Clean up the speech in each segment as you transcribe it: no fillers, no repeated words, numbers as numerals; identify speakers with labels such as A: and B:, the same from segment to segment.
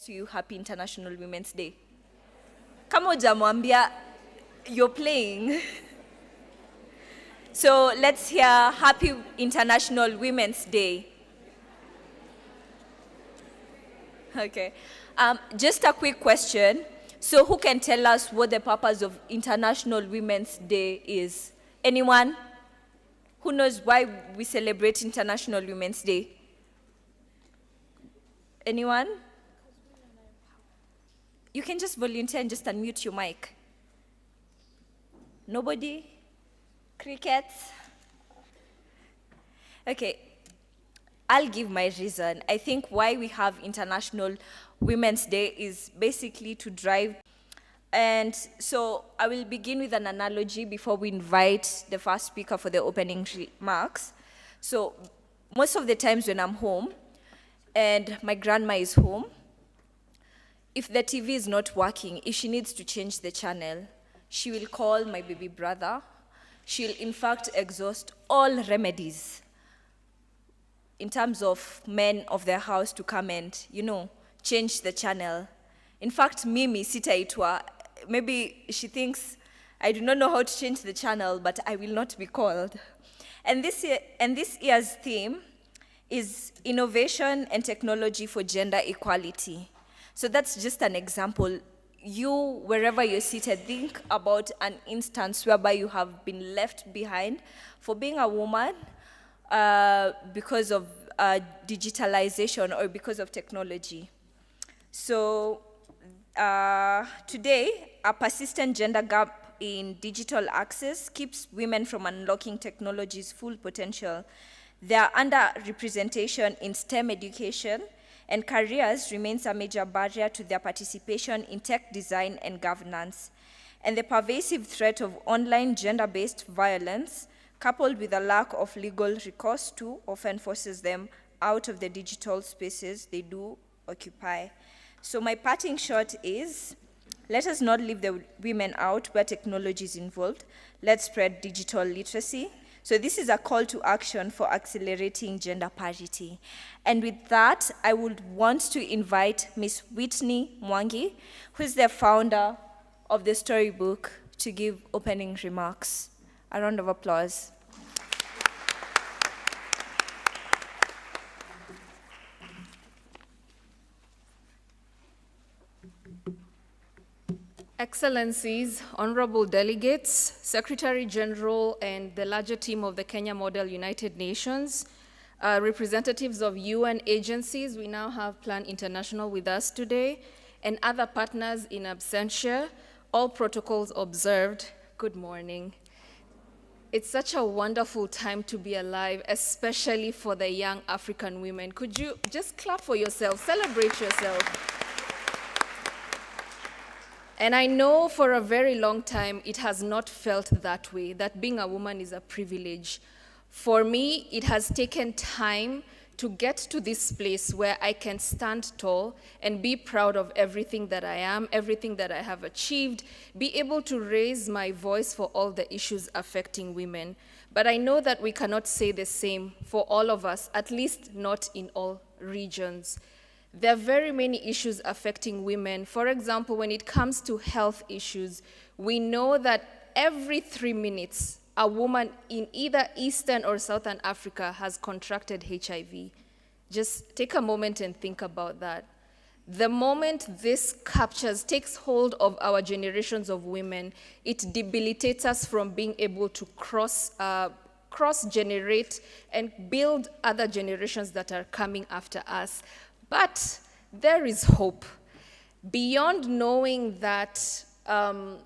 A: to you Happy International Women's Day. Kama hujamwambia, you're playing. So let's hear Happy International Women's Day. Okay. Just a quick question. So who can tell us what the purpose of International Women's Day is? Anyone? Who knows why we celebrate International Women's Day? Anyone? You can just volunteer and just unmute your mic. Nobody? Crickets? Okay, I'll give my reason. I think why we have International Women's Day is basically to drive. And so I will begin with an analogy before we invite the first speaker for the opening remarks. So most of the times when I'm home and my grandma is home, if the TV is not working, if she needs to change the channel, she will call my baby brother. She'll in fact exhaust all remedies in terms of men of their house to come and, change the channel. In fact, Mimi sitaitwa, maybe she thinks I do not know how to change the channel, but I will not be called. And this year's theme is innovation and technology for gender equality. So that's just an example. You, wherever you're seated, think about an instance whereby you have been left behind for being a woman because of digitalization or because of technology. So today, a persistent gender gap in digital access keeps women from unlocking technology's full potential. Their underrepresentation in STEM education and careers remains a major barrier to their participation in tech design and governance. And the pervasive threat of online gender-based violence, coupled with a lack of legal recourse too, often forces them out of the digital spaces they do occupy. So my parting shot is, let us not leave the women out where technology is involved. Let's spread digital literacy. So this is a call to action for accelerating gender parity. And with that, I would want to invite Ms. Whitney Mwangi, who is the founder of the Storybook, to give opening remarks. A round of applause.
B: Excellencies, honorable delegates, Secretary General, and the larger team of the Kenya Model United Nations, representatives of UN agencies, we now have Plan International with us today, and other partners in absentia, all protocols observed. Good morning. It's such a wonderful time to be alive, especially for the young African women. Could you just clap for yourself, celebrate yourself? And I know for a very long time it has not felt that way, that being a woman is a privilege. For me, it has taken time to get to this place where I can stand tall and be proud of everything that I am, everything that I have achieved, be able to raise my voice for all the issues affecting women. But I know that we cannot say the same for all of us, at least not in all regions. There are very many issues affecting women. For example, when it comes to health issues, we know that every 3 minutes, a woman in either Eastern or Southern Africa has contracted HIV. Just take a moment and think about that. The moment this takes hold of our generations of women, it debilitates us from being able to cross-generate and build other generations that are coming after us. But there is hope. Beyond knowing that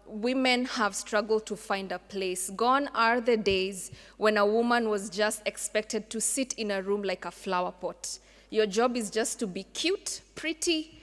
B: women have struggled to find a place, gone are the days when a woman was just expected to sit in a room like a flower pot. Your job is just to be cute, pretty,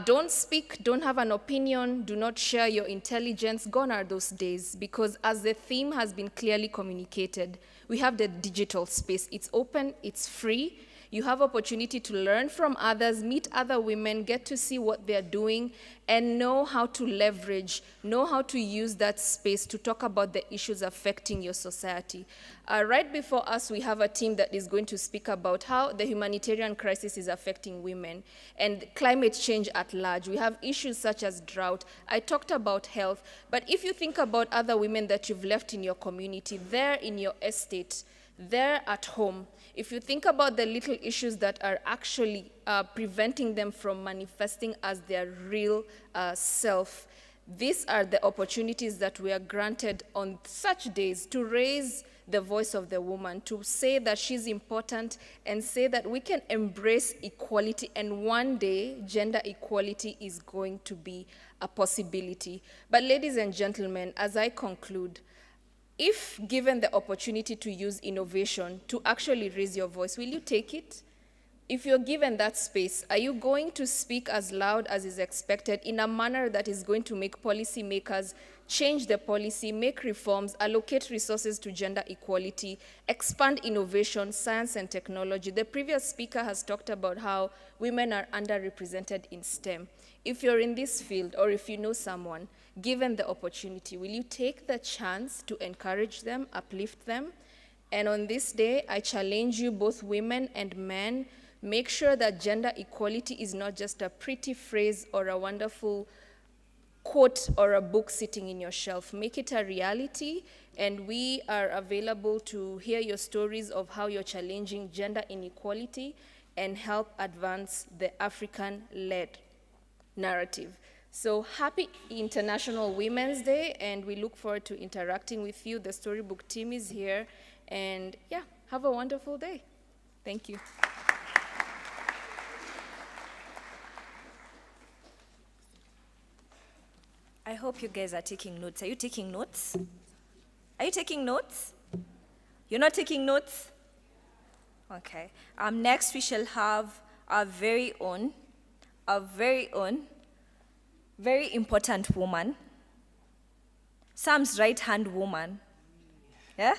B: don't speak, don't have an opinion, do not share your intelligence. Gone are those days, because as the theme has been clearly communicated, we have the digital space. It's open, it's free, You have opportunity to learn from others, meet other women, get to see what they're doing, and know how to leverage, know how to use that space to talk about the issues affecting your society. Right before us, we have a team that is going to speak about how the humanitarian crisis is affecting women and climate change at large. We have issues such as drought. I talked about health, but if you think about other women that you've left in your community, there in your estate, there at home, if you think about the little issues that are actually preventing them from manifesting as their real self, these are the opportunities that we are granted on such days to raise the voice of the woman, to say that she's important and say that we can embrace equality, and one day gender equality is going to be a possibility. But ladies and gentlemen, as I conclude, if given the opportunity to use innovation to actually raise your voice, will you take it? If you're given that space, are you going to speak as loud as is expected in a manner that is going to make policymakers change the policy, make reforms, allocate resources to gender equality, expand innovation, science and technology? The previous speaker has talked about how women are underrepresented in STEM. If you're in this field or if you know someone, given the opportunity, will you take the chance to encourage them, uplift them? And on this day, I challenge you, both women and men, make sure that gender equality is not just a pretty phrase or a wonderful quote or a book sitting in your shelf. Make it a reality, and we are available to hear your stories of how you're challenging gender inequality and help advance the African-led narrative. So happy International Women's Day, and we look forward to interacting with you. The Storybook team is here, and yeah, have a wonderful day. Thank you.
A: I hope you guys are taking notes. Are you taking notes? Are you taking notes? You're not taking notes? Okay. Next we shall have our very own, very important woman, Sam's right-hand woman, yeah?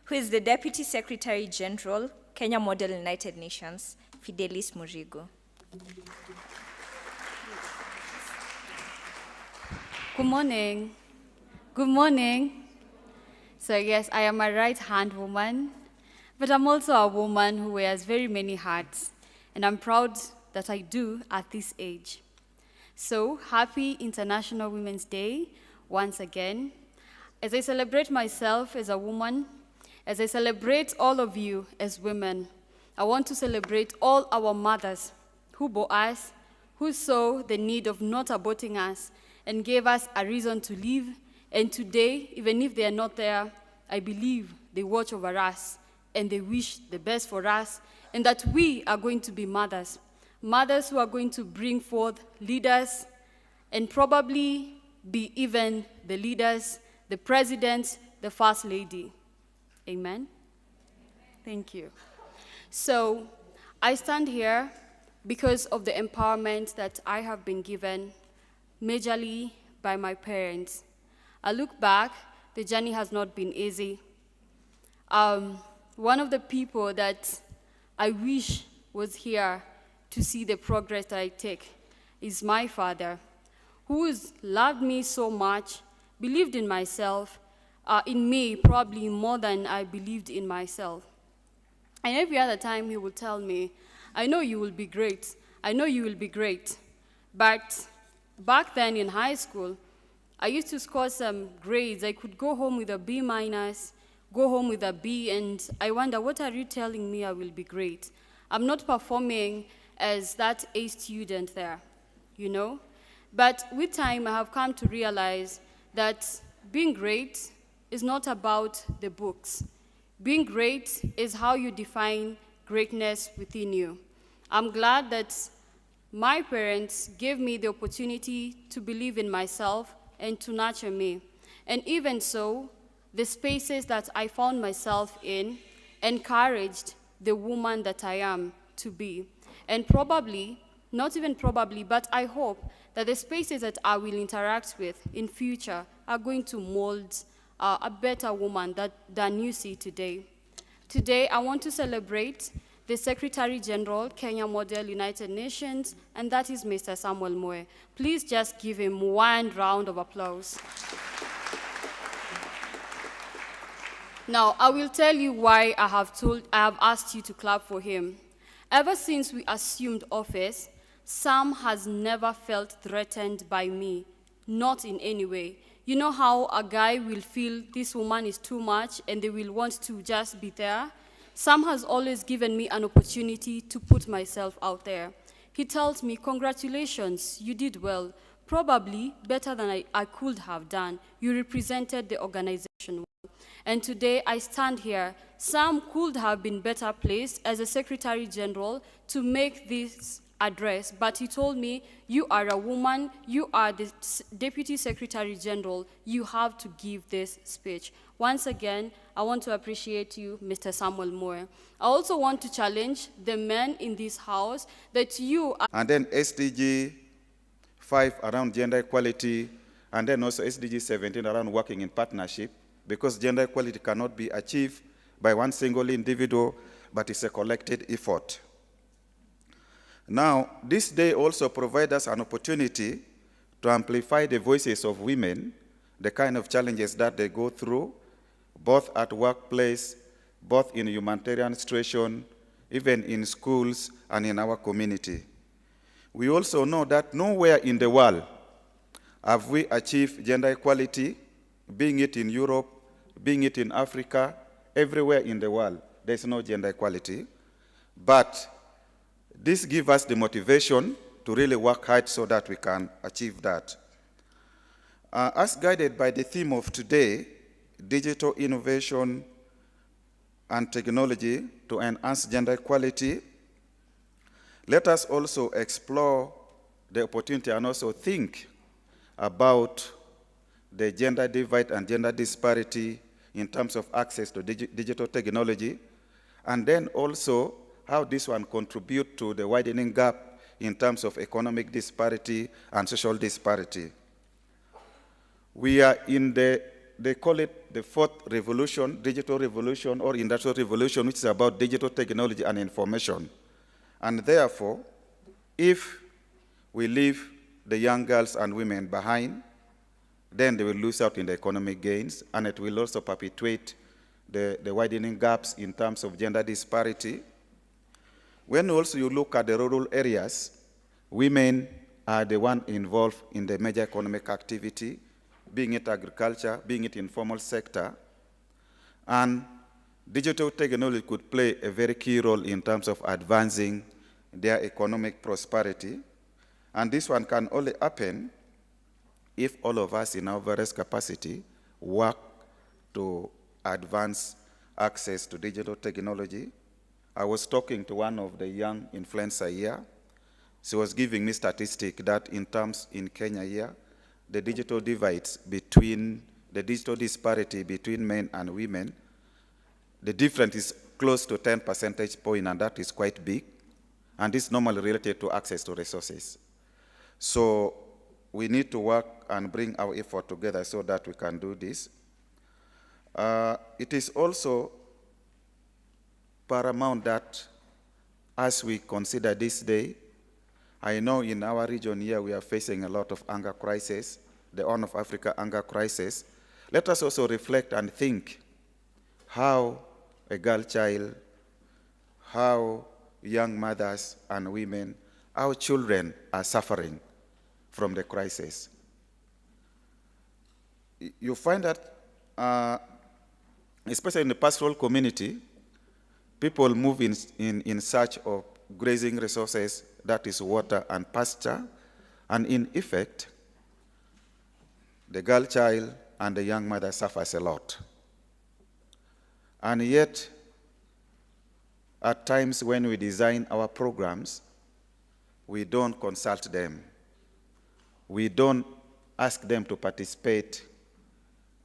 A: Who is the Deputy Secretary General, Kenya Model United Nations, Fidelis Murigo.
C: Good morning. Good morning. So yes, I am a right-hand woman, but I'm also a woman who wears very many hats, and I'm proud that I do at this age. So happy International Women's Day once again. As I celebrate myself as a woman, as I celebrate all of you as women, I want to celebrate all our mothers who bore us, who saw the need of not aborting us and gave us a reason to live. And today, even if they are not there, I believe they watch over us and they wish the best for us, and that we are going to be mothers. Mothers who are going to bring forth leaders and probably be even the leaders, the president, the first lady. Amen? Thank you. So I stand here because of the empowerment that I have been given majorly by my parents. I look back, the journey has not been easy. One of the people that I wish was here to see the progress that I take is my father, who has loved me so much, believed in myself, in me probably more than I believed in myself. And every other time he will tell me, I know you will be great, I know you will be great. But back then in high school, I used to score some grades. I could go home with a B minus, go home with a B, and I wonder, what are you telling me I will be great? I'm not performing as that A student there, you know? But with time, I have come to realize that being great is not about the books. Being great is how you define greatness within you. I'm glad that my parents gave me the opportunity to believe in myself and to nurture me. And even so, the spaces that I found myself in encouraged the woman that I am to be. And probably, not even probably, but I hope that the spaces that I will interact with in future are going to mold a better woman than you see today. Today, I want to celebrate the Secretary General, Kenya Model United Nations, and that is Mr. Samuel Moe. Please just give him one round of applause. Now, I will tell you why I have asked you to clap for him. Ever since we assumed office, Sam has never felt threatened by me, not in any way. You know how a guy will feel this woman is too much and they will want to just be there? Sam has always given me an opportunity to put myself out there. He tells me, congratulations, you did well, probably better than I could have done. You represented the organization well. And today I stand here. Sam could have been better placed as a Secretary General to make this address, but he told me, you are a woman, you are the Deputy Secretary General, you have to give this speech. Once again, I want to appreciate you, Mr. Samuel Moe. I also want to challenge the men in this house that you are.
D: And then SDG 5 around gender equality, and then also SDG 17 around working in partnership, because gender equality cannot be achieved by one single individual, but it's a collective effort. Now, this day also provides us an opportunity to amplify the voices of women, the kind of challenges that they go through, both at workplace, both in humanitarian situation, even in schools and in our community. We also know that nowhere in the world have we achieved gender equality, being it in Europe, being it in Africa, everywhere in the world, there's no gender equality. But this gives us the motivation to really work hard so that we can achieve that. As guided by the theme of today, digital innovation and technology to enhance gender equality, let us also explore the opportunity and also think about the gender divide and gender disparity in terms of access to digital technology, and then also how this one contribute to the widening gap in terms of economic disparity and social disparity. We are in they call it the fourth revolution, digital revolution or industrial revolution, which is about digital technology and information. And therefore, if we leave the young girls and women behind, then they will lose out in the economic gains, and it will also perpetuate the widening gaps in terms of gender disparity. When also you look at the rural areas, women are the one involved in the major economic activity, being it agriculture, being it informal sector, and digital technology could play a very key role in terms of advancing their economic prosperity. And this one can only happen if all of us in our various capacity work to advance access to digital technology. I was talking to one of the young influencers here. She was giving me statistic that in Kenya here, the digital divides between, the digital disparity between men and women, the difference is close to 10 percentage point, and that is quite big. And this is normally related to access to resources. So we need to work and bring our effort together so that we can do this. It is also paramount that as we consider this day, I know in our region here we are facing a lot of hunger crisis, the Horn of Africa hunger crisis. Let us also reflect and think how a girl child, how young mothers and women, our children are suffering from the crisis. You find that, especially in the pastoral community, people move in search of grazing resources, that is water and pasture, and in effect, the girl child and the young mother suffers a lot. And yet, at times when we design our programs, we don't consult them. We don't ask them to participate,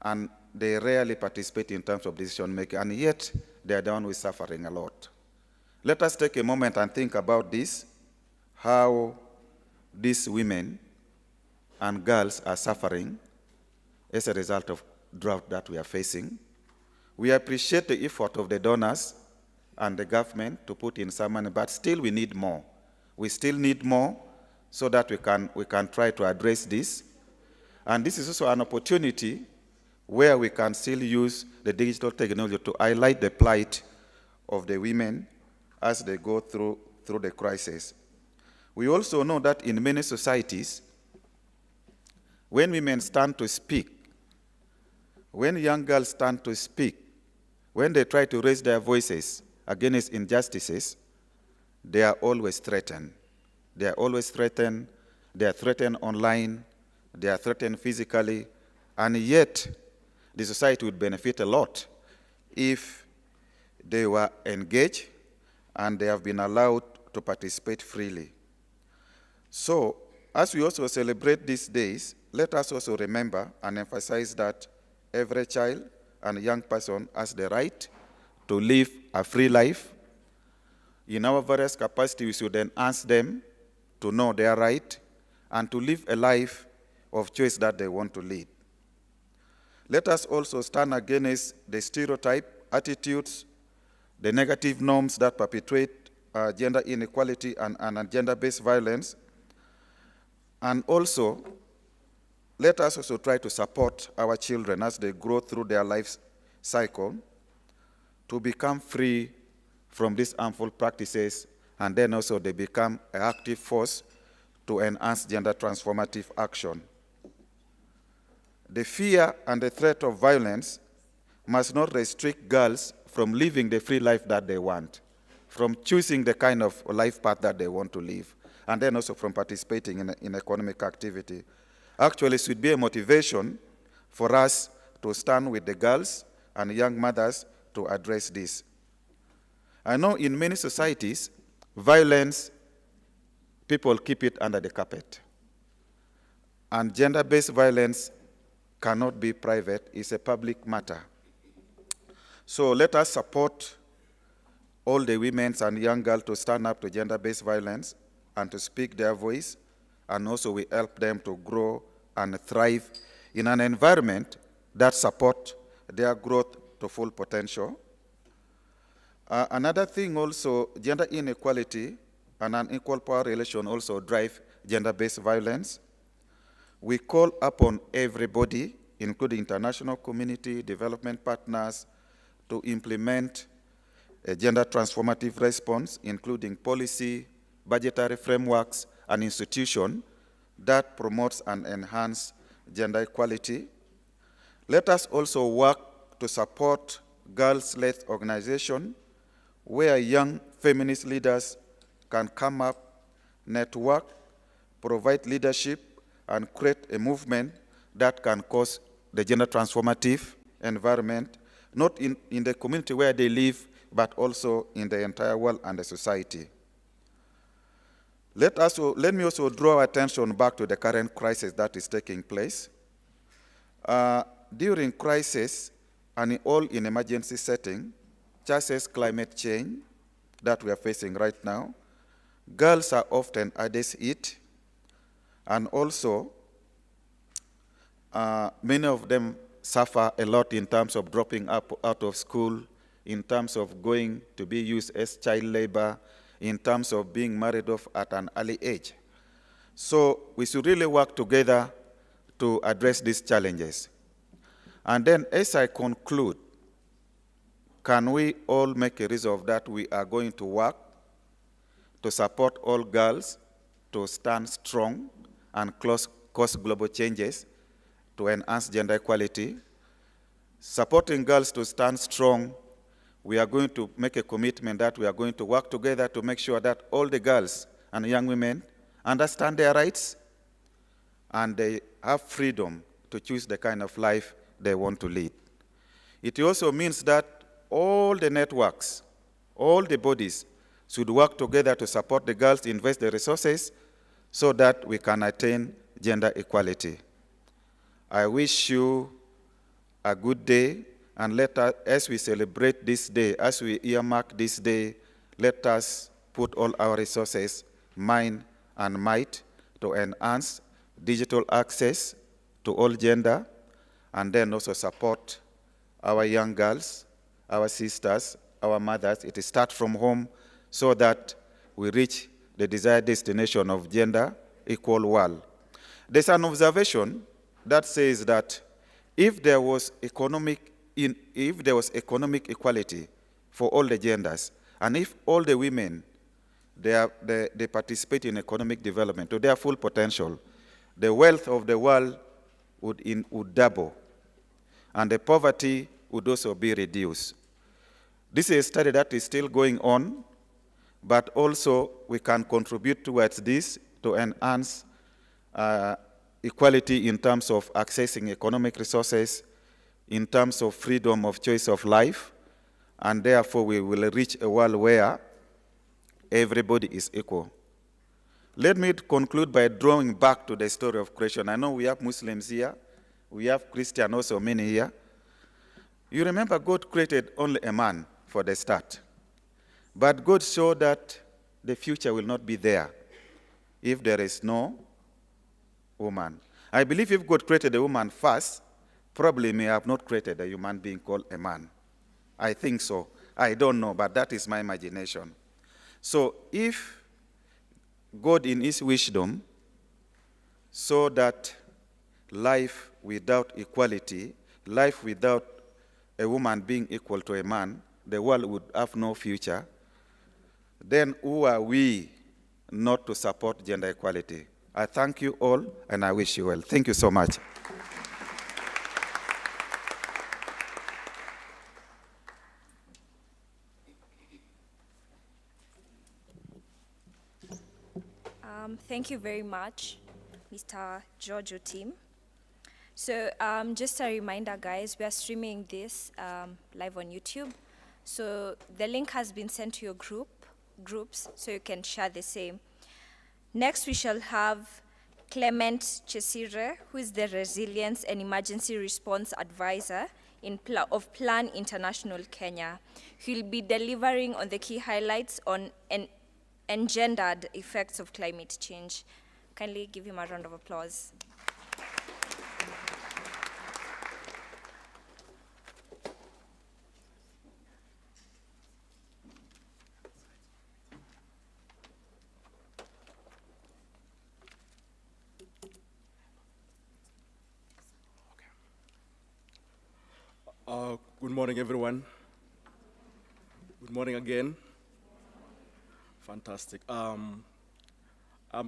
D: and they rarely participate in terms of decision making, and yet they are the one who is suffering a lot. Let us take a moment and think about this, how these women and girls are suffering as a result of drought that we are facing. We appreciate the effort of the donors and the government to put in some money, but still we need more. We still need more so that we can try to address this. And this is also an opportunity where we can still use the digital technology to highlight the plight of the women as they go through the crisis. We also know that in many societies, when women stand to speak, when young girls stand to speak, when they try to raise their voices against injustices, they are always threatened. They are always threatened. They are threatened online. They are threatened physically. And yet, the society would benefit a lot if they were engaged and they have been allowed to participate freely. So, as we also celebrate these days, let us also remember and emphasize that every child and young person has the right to live a free life. In our various capacities, we should enhance them to know their right and to live a life of choice that they want to lead. Let us also stand against the stereotype, attitudes, the negative norms that perpetuate gender inequality and gender-based violence. And also, let us also try to support our children as they grow through their life cycle to become free from these harmful practices, and then also they become an active force to enhance gender transformative action. The fear and the threat of violence must not restrict girls from living the free life that they want, from choosing the kind of life path that they want to live, and then also from participating in economic activity. Actually, it should be a motivation for us to stand with the girls and young mothers to address this. I know in many societies, violence, people keep it under the carpet. And gender-based violence cannot be private, it's a public matter. So let us support all the women and young girls to stand up to gender-based violence and to speak their voice, and also we help them to grow and thrive in an environment that supports their growth to full potential. Another thing also, gender inequality and unequal power relation also drive gender-based violence. We call upon everybody, including international community, development partners, to implement a gender transformative response, including policy, budgetary frameworks, and institutions that promotes and enhance gender equality. Let us also work to support girls-led organizations where young feminist leaders can come up, network, provide leadership, and create a movement that can cause the gender transformative environment, not in the community where they live, but also in the entire world and the society. Let me also draw attention back to the current crisis that is taking place. During crisis, and all in emergency setting, just as climate change that we are facing right now, girls are often hardest hit, and also many of them suffer a lot in terms of dropping out of school, in terms of going to be used as child labor, in terms of being married off at an early age. So we should really work together to address these challenges. And then as I conclude, can we all make a resolve that we are going to work to support all girls to stand strong and cause global changes to enhance gender equality? Supporting girls to stand strong, we are going to make a commitment that we are going to work together to make sure that all the girls and young women understand their rights and they have freedom to choose the kind of life they want to lead. It also means that all the networks, all the bodies should work together to support the girls, invest the resources so that we can attain gender equality. I wish you a good day, and let us, as we celebrate this day, as we earmark this day, let us put all our resources, mind and might, to enhance digital access to all gender, and then also support our young girls, our sisters, our mothers. It starts from home so that we reach the desired destination of gender equal world. There's an observation that says that if there was economic equality for all the genders, and if all the women they participate in economic development to their full potential, the wealth of the world would double, and the poverty would also be reduced. This is a study that is still going on, but also we can contribute towards this to enhance equality in terms of accessing economic resources, in terms of freedom of choice of life, and therefore we will reach a world where everybody is equal. Let me conclude by drawing back to the story of creation. I know we have Muslims here, we have Christians also, many here. You remember God created only a man for the start. But God showed that the future will not be there if there is no woman. I believe if God created a woman first, probably may have not created a human being called a man. I think so. I don't know, but that is my imagination. So if God in his wisdom saw that life without equality, life without a woman being equal to a man, the world would have no future, then who are we not to support gender equality? I thank you all, and I wish you well. Thank you so much.
A: Thank you very much, Mr. Giorgio team. So just a reminder, guys, we are streaming this live on YouTube. So the link has been sent to your groups, so you can share the same. Next, we shall have Clement Chesire, who is the Resilience and Emergency Response Advisor of Plan International Kenya. He'll be delivering on the key highlights on engendered effects of climate change. Kindly give him a round of applause.
E: Good morning, everyone. Good morning again. Fantastic. I'm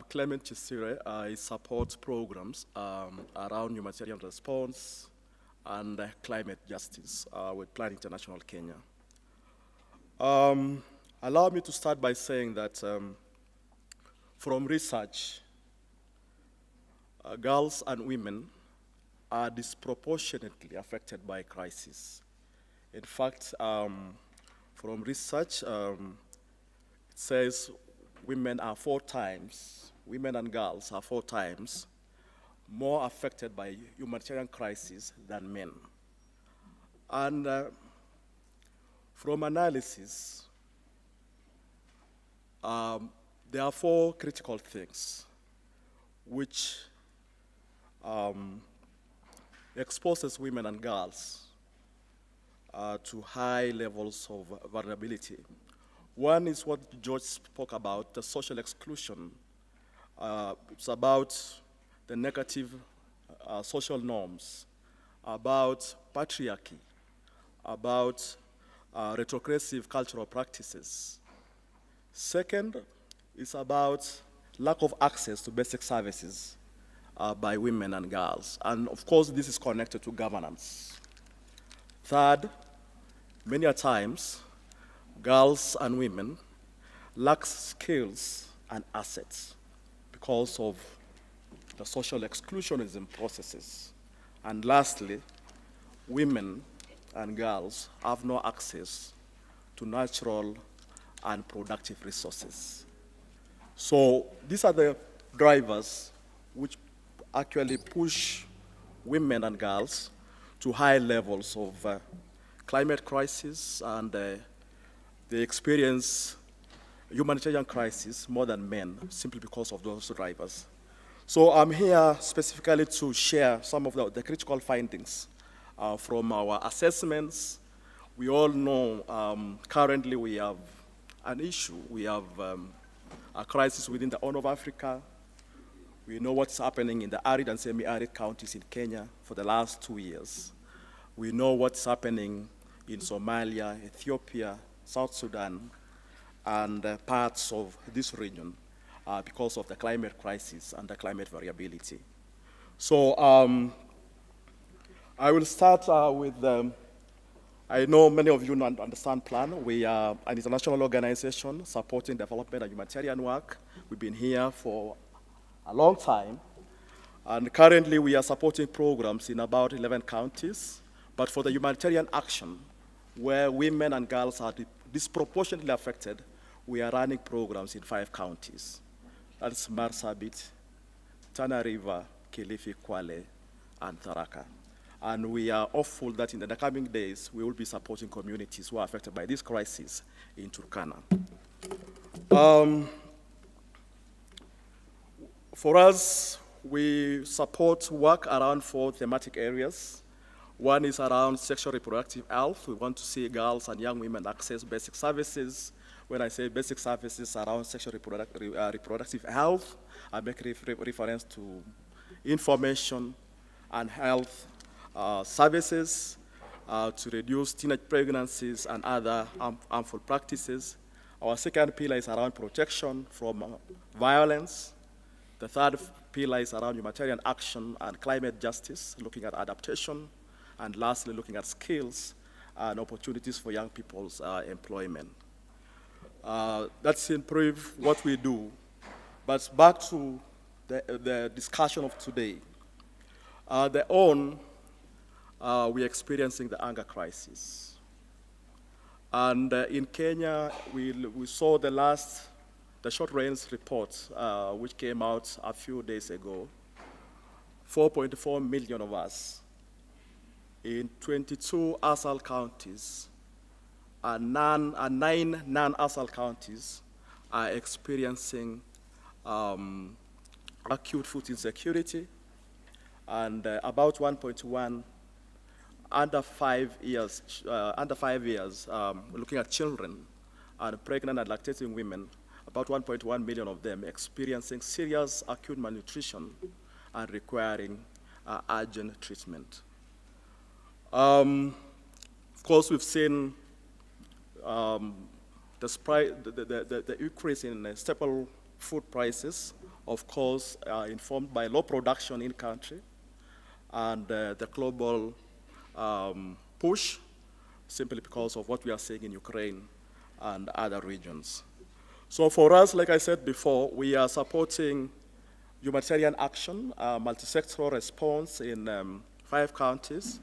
E: Clement Chisire. I support programs around humanitarian response and climate justice with Plan International Kenya. Allow me to start by saying that from research, girls and women are disproportionately affected by crisis. In fact, from research, it says women and girls are 4 times more affected by humanitarian crisis than men. And from analysis, there are 4 critical things which exposes women and girls to high levels of vulnerability. One is what George spoke about, the social exclusion. It's about the negative social norms, about patriarchy, about retrogressive cultural practices. Second is about lack of access to basic services by women and girls. And of course, this is connected to governance. Third, many a times, girls and women lack skills and assets because of the social exclusionism processes. And lastly, women and girls have no access to natural and productive resources. So these are the drivers which actually push women and girls to high levels of climate crisis, and they experience humanitarian crisis more than men simply because of those drivers. So I'm here specifically to share some of the critical findings from our assessments, We all know currently we have an issue. We have a crisis within the Horn of Africa. We know what's happening in the arid and semi-arid counties in Kenya for the last 2 years. We know what's happening in Somalia, Ethiopia, South Sudan, and parts of this region because of the climate crisis and the climate variability. So I will start with, I know many of you understand PLAN. We are an international organization supporting development and humanitarian work. We've been here for a long time. And currently we are supporting programs in about 11 counties. But for the humanitarian action, where women and girls are disproportionately affected, we are running programs in 5 counties. That's Marsabit, Tana River, Kilifi, Kwale, and Tharaka. And we are hopeful that in the coming days, we will be supporting communities who are affected by this crisis in Turkana. For us, we support work around 4 thematic areas. One is around sexual reproductive health. We want to see girls and young women access basic services. When I say basic services around sexual reproductive health, I make reference to information and health services to reduce teenage pregnancies and other harmful practices. Our second pillar is around protection from violence. The third pillar is around humanitarian action and climate justice, looking at adaptation. And lastly, looking at skills and opportunities for young people's employment. That's in brief what we do. But back to the discussion of today. We're experiencing the hunger crisis. And in Kenya, we saw the short range report, which came out a few days ago. 4.4 million of us in 22 ASAL counties and 9 non-ASAL counties are experiencing acute food insecurity, and about 1.1 under 5 years, looking at children and pregnant and lactating women, about 1.1 million of them experiencing serious acute malnutrition and requiring urgent treatment. Of course, we've seen the increase in staple food prices, of course, informed by low production in country and the global push, simply because of what we are seeing in Ukraine and other regions. So for us, like I said before, we are supporting humanitarian action, multi-sectoral response in 5 counties,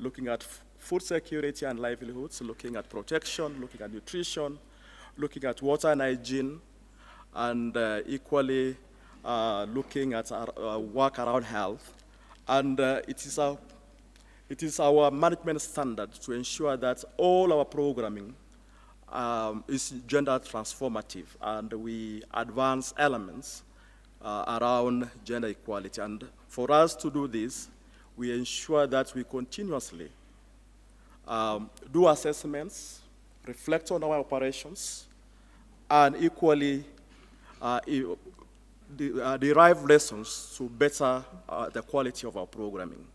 E: looking at food security and livelihoods, looking at protection, looking at nutrition, looking at water and hygiene, and equally looking at our work around health. And it is our management standard to ensure that all our programming is gender transformative, and we advance elements around gender equality. And for us to do this, we ensure that we continuously do assessments, reflect on our operations, and equally derive lessons to better the quality of our programming.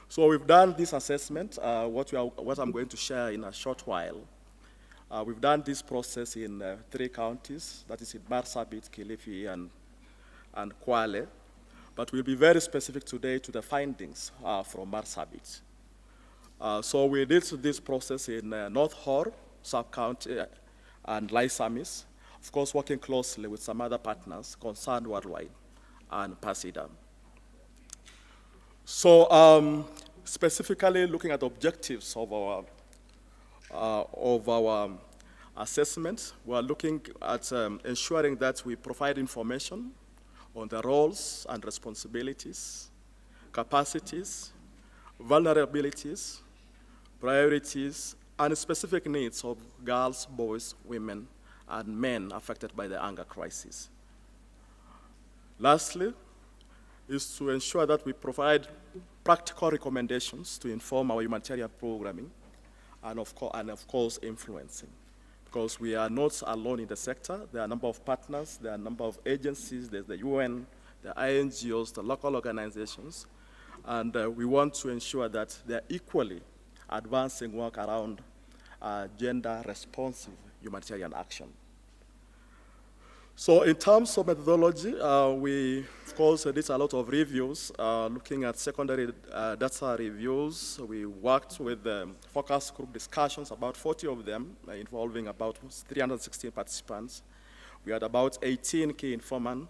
E: So we've done this assessment, what I'm going to share in a short while. We've done this process in 3 counties, that is in Marsabit, Kilifi, and Kwale. But we'll be very specific today to the findings from Marsabit. So we did this process in North Hor, sub-county, and Lysamis, of course working closely with some other partners concerned worldwide, and PASIDA. So specifically looking at the objectives of our assessment, we are looking at ensuring that we provide information on the roles and responsibilities, capacities, vulnerabilities, priorities, and specific needs of girls, boys, women, and men affected by the hunger crisis. Lastly, is to ensure that we provide practical recommendations to inform our humanitarian programming and of course influencing. Because we are not alone in the sector. There are a number of partners, there are a number of agencies, there's the UN, the INGOs, the local organizations, and we want to ensure that they're equally advancing work around gender-responsive humanitarian action. So in terms of methodology, we, of course, did a lot of reviews, looking at secondary data reviews. We worked with focus group discussions, about 40 of them, involving about 316 participants. We had about 18 key informant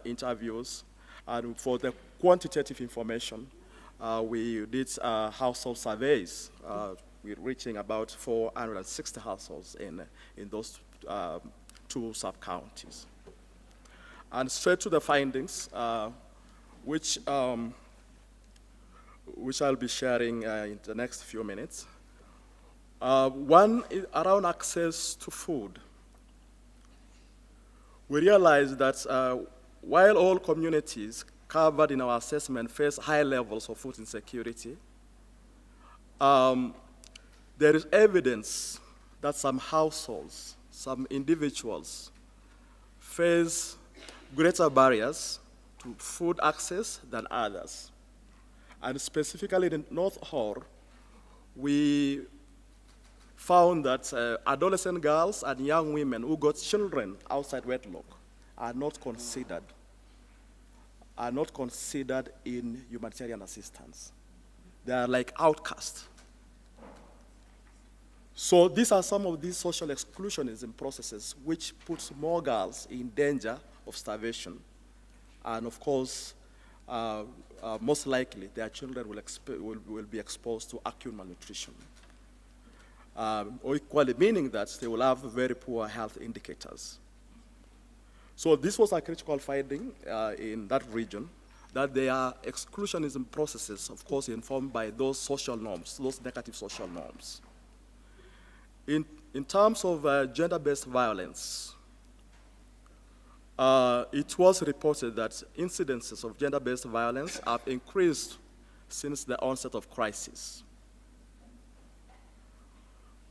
E: interviews. And for the quantitative information, we did household surveys. We're reaching about 460 households in those two sub-counties. And straight to the findings, which I'll be sharing in the next few minutes. One is around access to food. We realized that while all communities covered in our assessment face high levels of food insecurity, there is evidence that some households, some individuals face greater barriers to food access than others. And specifically in North Hor, we found that adolescent girls and young women who got children outside wedlock are not considered in humanitarian assistance. They are like outcasts. So these are some of these social exclusionism processes which puts more girls in danger of starvation. And of course, most likely their children will be exposed to acute malnutrition. Or equally meaning that they will have very poor health indicators. So this was a critical finding in that region, that there are exclusionism processes, of course, informed by those social norms, those negative social norms. In terms of gender-based violence, it was reported that incidences of gender-based violence have increased since the onset of crisis.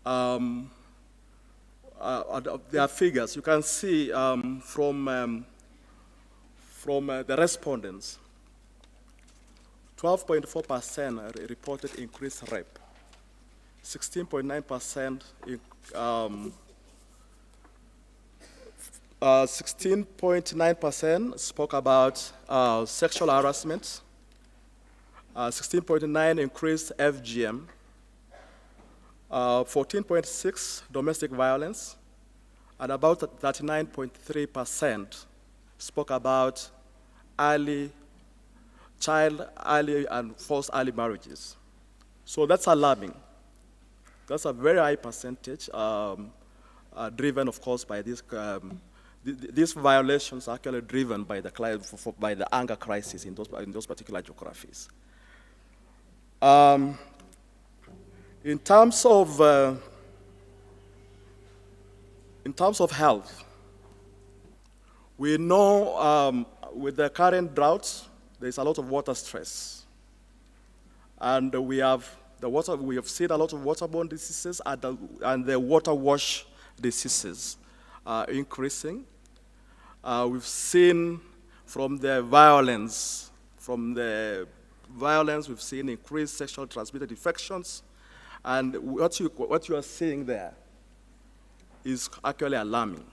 E: There are figures you can see from the respondents. 12.4% reported increased rape. 16.9% 16.9% spoke about sexual harassment. 16.9% increased FGM. 14.6% domestic violence, and about 39.3% spoke about early and forced early marriages. So that's alarming. That's a very high percentage, driven, of course, by these violations are actually driven by the anger crisis in those particular geographies. In terms of health, we know with the current droughts, there's a lot of water stress, and we have seen a lot of waterborne diseases and the water wash diseases increasing. We've seen from the violence, we've seen increased sexual transmitted infections. And what you are seeing there is actually alarming.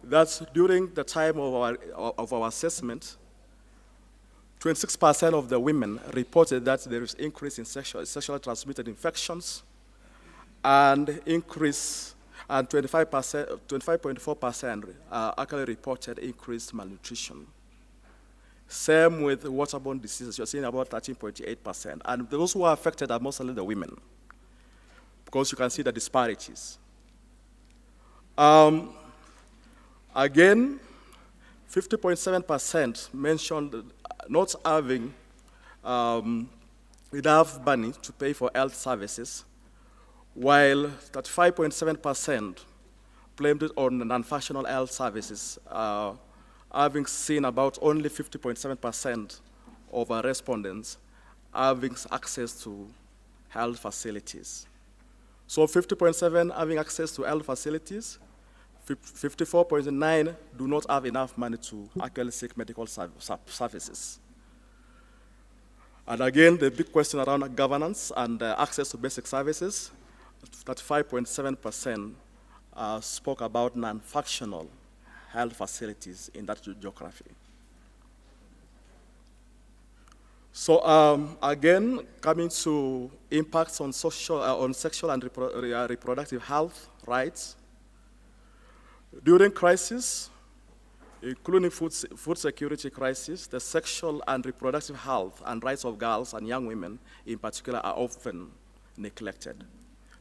E: That's during the time of our assessment, 26% of the women reported that there is increase in sexually transmitted infections, and 25.4% actually reported increased malnutrition. Same with waterborne diseases, you're seeing about 13.8%. And those who are affected are mostly the women, because you can see the disparities. Again, 50.7% mentioned not having enough money to pay for health services, while 35.7% blamed it on non-functional health services, having seen about only 50.7% of our respondents having access to health facilities. So 50.7 having access to health facilities, 54.9 do not have enough money to actually seek medical services. And again, the big question around governance and access to basic services, 35.7% spoke about non-functional health facilities in that geography. So again, coming to impacts on on sexual and reproductive health rights. During crisis, including food security crisis, the sexual and reproductive health and rights of girls and young women in particular are often neglected.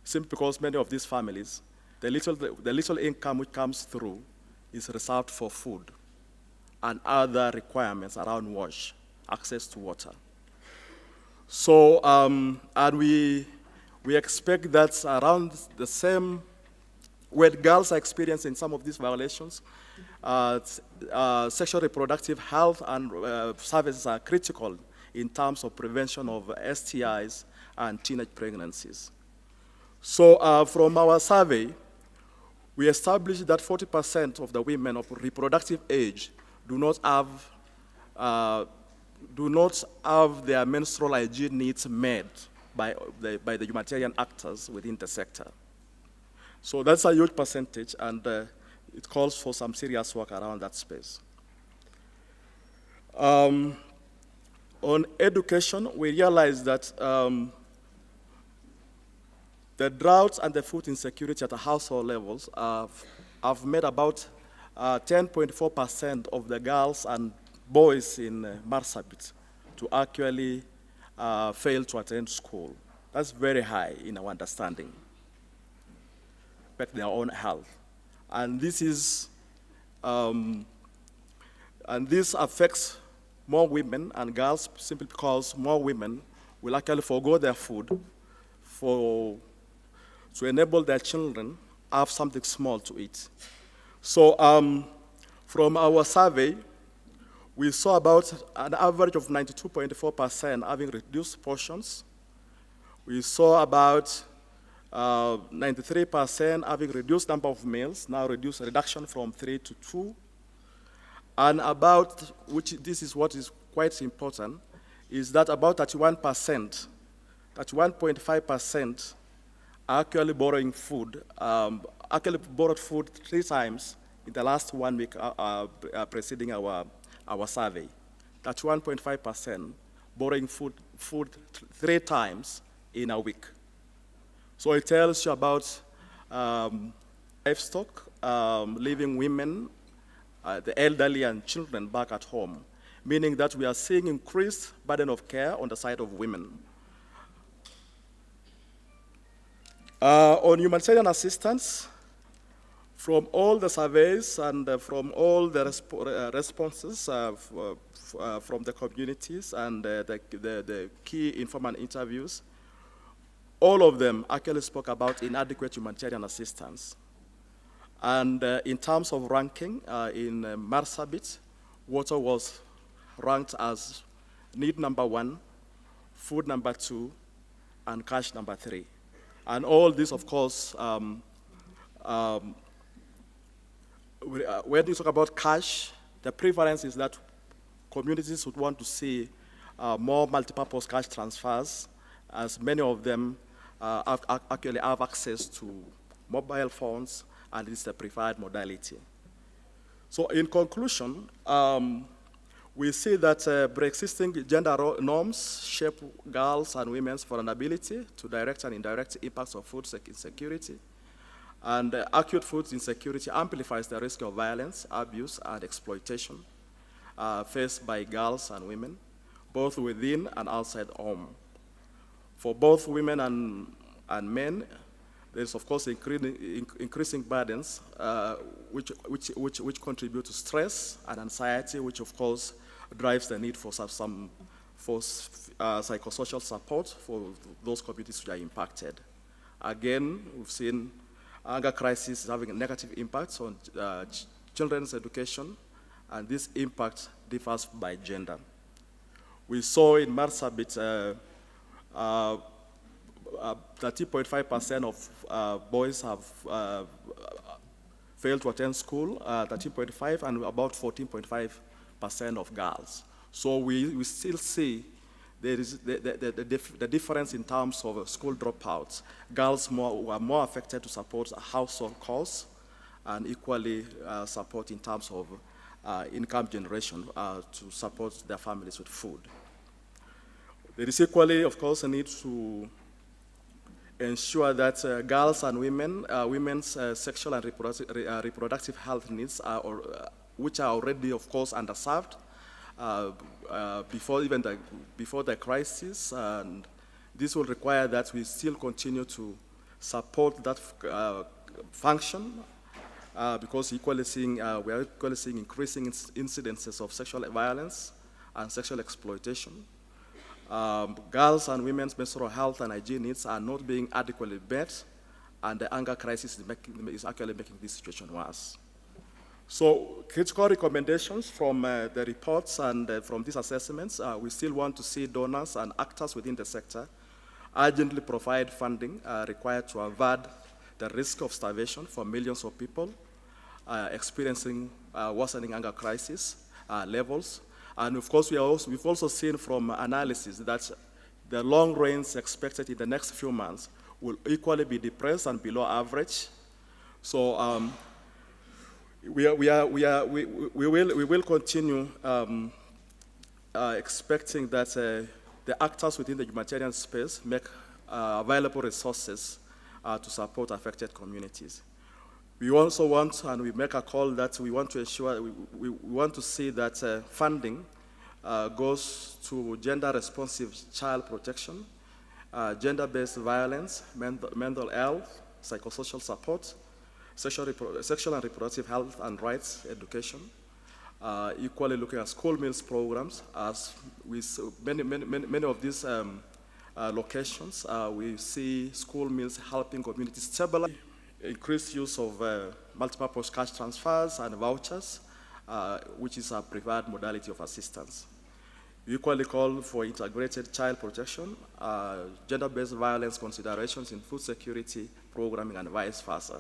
E: Simply because many of these families, the little income which comes through is reserved for food and other requirements around wash, access to water. So, and we expect that around the same, when girls are experiencing some of these violations, sexual reproductive health and services are critical in terms of prevention of STIs and teenage pregnancies. So from our survey, we established that 40% of the women of reproductive age do not have their menstrual hygiene needs met by the humanitarian actors within the sector. So that's a huge percentage, and it calls for some serious work around that space. On education, we realized that the droughts and the food insecurity at the household levels have made about 10.4% of the girls and boys in Marsabit to actually fail to attend school. That's very high in our understanding. Affect their own health. And this is, and this affects more women and girls simply because more women will actually forego their food to enable their children have something small to eat. So from our survey, we saw about an average of 92.4% having reduced portions. We saw about 93% having reduced number of meals, now reduction from 3 to 2. And about, which this is what is quite important, is that about 31%, 31.5% are actually borrowing food, actually borrowed food 3 times in the last 1 week preceding our survey. 31.5% borrowing food 3 times in a week. So it tells you about livestock, leaving women, the elderly and children back at home, meaning that we are seeing increased burden of care on the side of women. On humanitarian assistance, from all the surveys and from all the responses from the communities and the key informant interviews, all of them actually spoke about inadequate humanitarian assistance. And in terms of ranking, in Marsabit, water was ranked as need number 1, food number 2, and cash number 3. And all this, of course, when you talk about cash, the preference is that communities would want to see more multipurpose cash transfers, as many of them actually have access to mobile phones, and it's the preferred modality. So in conclusion, we see that pre-existing gender norms shape girls' and women's vulnerability to direct and indirect impacts of food insecurity. And acute food insecurity amplifies the risk of violence, abuse, and exploitation faced by girls and women, both within and outside home. For both women and men, there's of course increasing burdens which contribute to stress and anxiety, which of course drives the need for some psychosocial support for those communities which are impacted. Again, we've seen anger crisis having a negative impact on children's education, and this impact differs by gender. We saw in Marsabit 30.5% of boys have failed to attend school, 13.5, and about 14.5% of girls. So we still see there is the difference in terms of school dropouts. Girls were more affected to support household costs and equally support in terms of income generation to support their families with food. There is equally, of course, a need to ensure that girls and women's sexual and reproductive health needs, which are already, of course, underserved before the crisis, and this will require that we still continue to support that function because we are equally seeing increasing incidences of sexual violence and sexual exploitation. Girls and women's menstrual health and hygiene needs are not being adequately met, and the anger crisis is actually making this situation worse. So critical recommendations from the reports and from these assessments, we still want to see donors and actors within the sector urgently provide funding required to avert the risk of starvation for millions of people experiencing worsening anger crisis levels. And of course, we've also seen from analysis that the long rains expected in the next few months will equally be depressed and below average. So we will continue expecting that the actors within the humanitarian space make available resources to support affected communities. We also want, and we make a call that we want to ensure, we want to see that funding goes to gender-responsive child protection, gender-based violence, mental health, psychosocial support, sexual and reproductive health and rights education, equally looking at school meals programs. As we many of these locations, we see school meals helping communities stabilize. Increased use of multipurpose cash transfers and vouchers, which is a preferred modality of assistance. We equally call for integrated child protection, gender-based violence considerations in food security programming, and vice versa.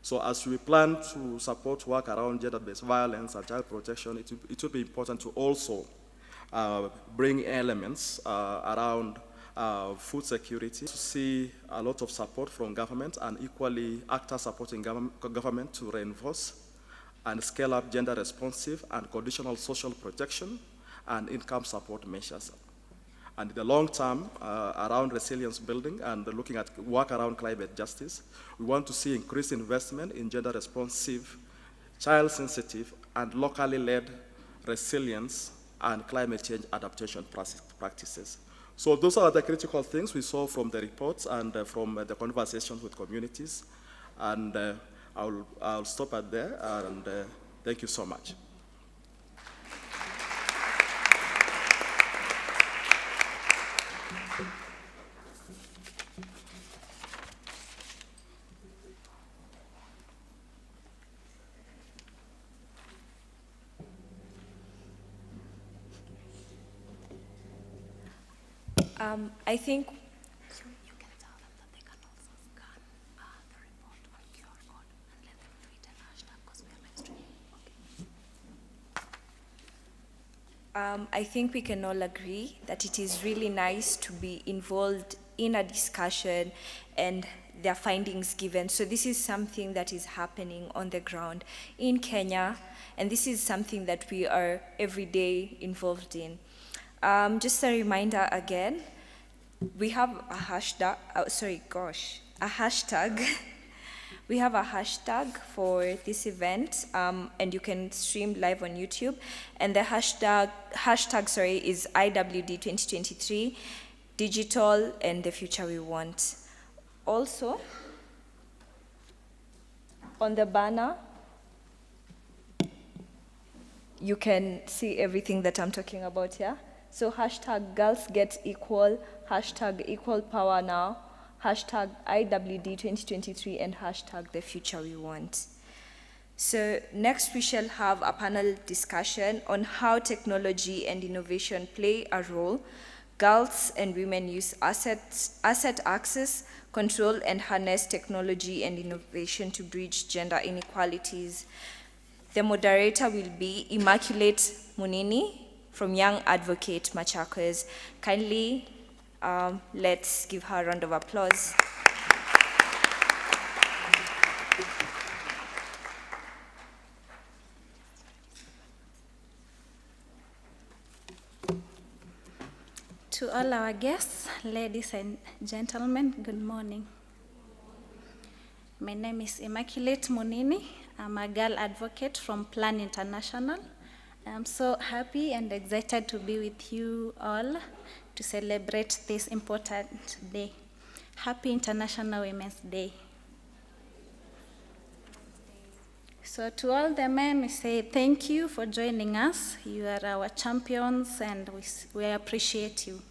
E: So as we plan to support work around gender-based violence and child protection, it will be important to also bring elements around food security, to see a lot of support from government and equally actors supporting government to reinforce and scale up gender responsive and conditional social protection and income support measures. And in the long term, around resilience building and looking at work around climate justice, we want to see increased investment in gender responsive, child sensitive, and locally led resilience and climate change adaptation practices. So those are the critical things we saw from the reports and from the conversations with communities. And I'll stop at there, and thank you so much.
A: I think
F: You can tell them that they can also scan the report on QR code and let them tweet an hashtag because we are live streaming.
A: I think we can all agree that it is really nice to be involved in a discussion and their findings given. So this is something that is happening on the ground in Kenya, and this is something that we are every day involved in. Just a reminder again, we have a hashtag, a hashtag. We have a hashtag for this event, and you can stream live on YouTube. And the hashtag is IWD 2023, digital and the future we want. Also, on the banner, you can see everything that I'm talking about here. So hashtag girls get equal, hashtag equal power now, hashtag IWD 2023, and hashtag the future we want. So next we shall have a panel discussion on how technology and innovation play a role girls and women use asset access, control, and harness technology and innovation to bridge gender inequalities. The moderator will be Immaculate Munini from Young Advocate Machakos. Kindly, let's give her a round of applause.
F: To all our guests, ladies and gentlemen, good morning. My name is Immaculate Munini. I'm a girl advocate from Plan International. I'm so happy and excited to be with you all to celebrate this important day. Happy International Women's Day. So to all the men, we say thank you for joining us. You are our champions and we appreciate you.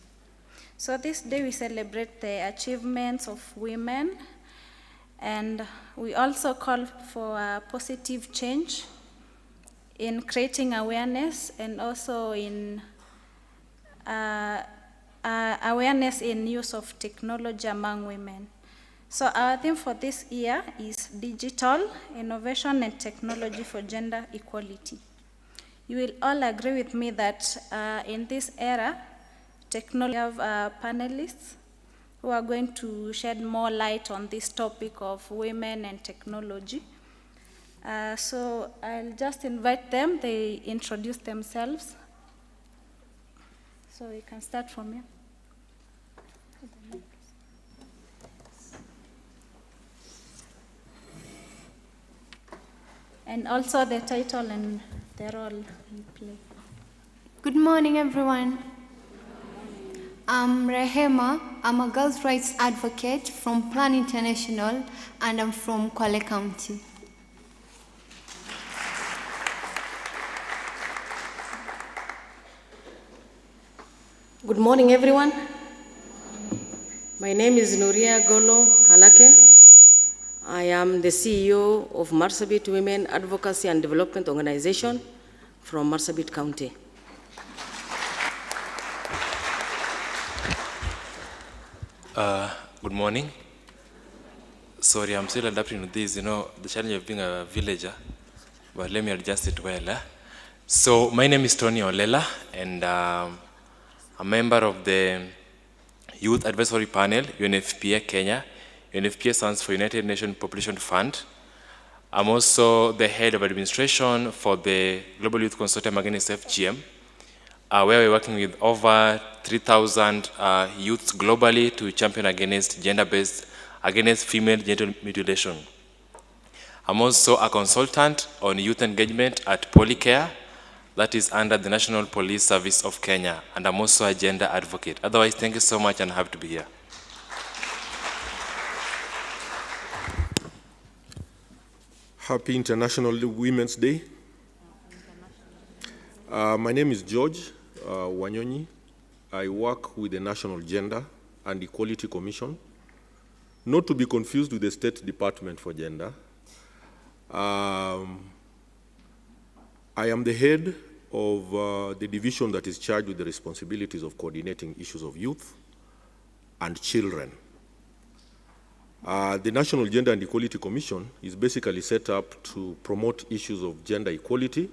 F: So this day we celebrate the achievements of women, and we also call for a positive change in creating awareness and also in awareness in use of technology among women. So our theme for this year is Digital Innovation and Technology for Gender Equality. You will all agree with me that in this era, technology, we have panelists who are going to shed more light on this topic of women and technology. So I'll just invite them, they introduce themselves. So you can start from here. And also the title and the role you play.
G: Good morning, everyone. I'm Rehema. I'm a girls' rights advocate from Plan International, and I'm from Kwale County.
H: Good morning, everyone. My name is Nuria Golo Halake. I am the CEO of Marsabit Women Advocacy and Development Organization from Marsabit County.
I: Good morning. Sorry, I'm still adapting to this, the challenge of being a villager, but let me adjust it well. So my name is Tony Olela, and I'm a member of the Youth Advisory Panel, UNFPA Kenya. UNFPA stands for United Nations Population Fund. I'm also the head of administration for the Global Youth Consortium Against FGM, where we're working with over 3,000 youths globally to champion against against female genital mutilation. I'm also a consultant on youth engagement at Polycare, that is under the National Police Service of Kenya, and I'm also a gender advocate. Otherwise, thank you so much and happy to be here.
J: Happy International Women's Day. My name is George Wanyonyi. I work with the National Gender and Equality Commission, not to be confused with the State Department for Gender. I am the head of the division that is charged with the responsibilities of coordinating issues of youth and children. The National Gender and Equality Commission is basically set up to promote issues of gender equality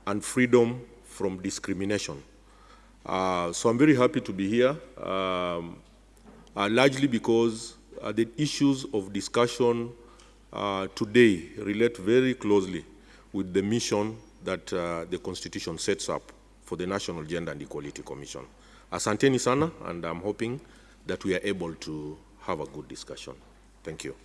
J: and freedom from discrimination. So I'm very happy to be here, largely because the issues of discussion today relate very closely with the mission that the Constitution sets up for the National Gender and Equality Commission. Asanteni sana, and I'm hoping that we are able to have a good discussion. Thank you.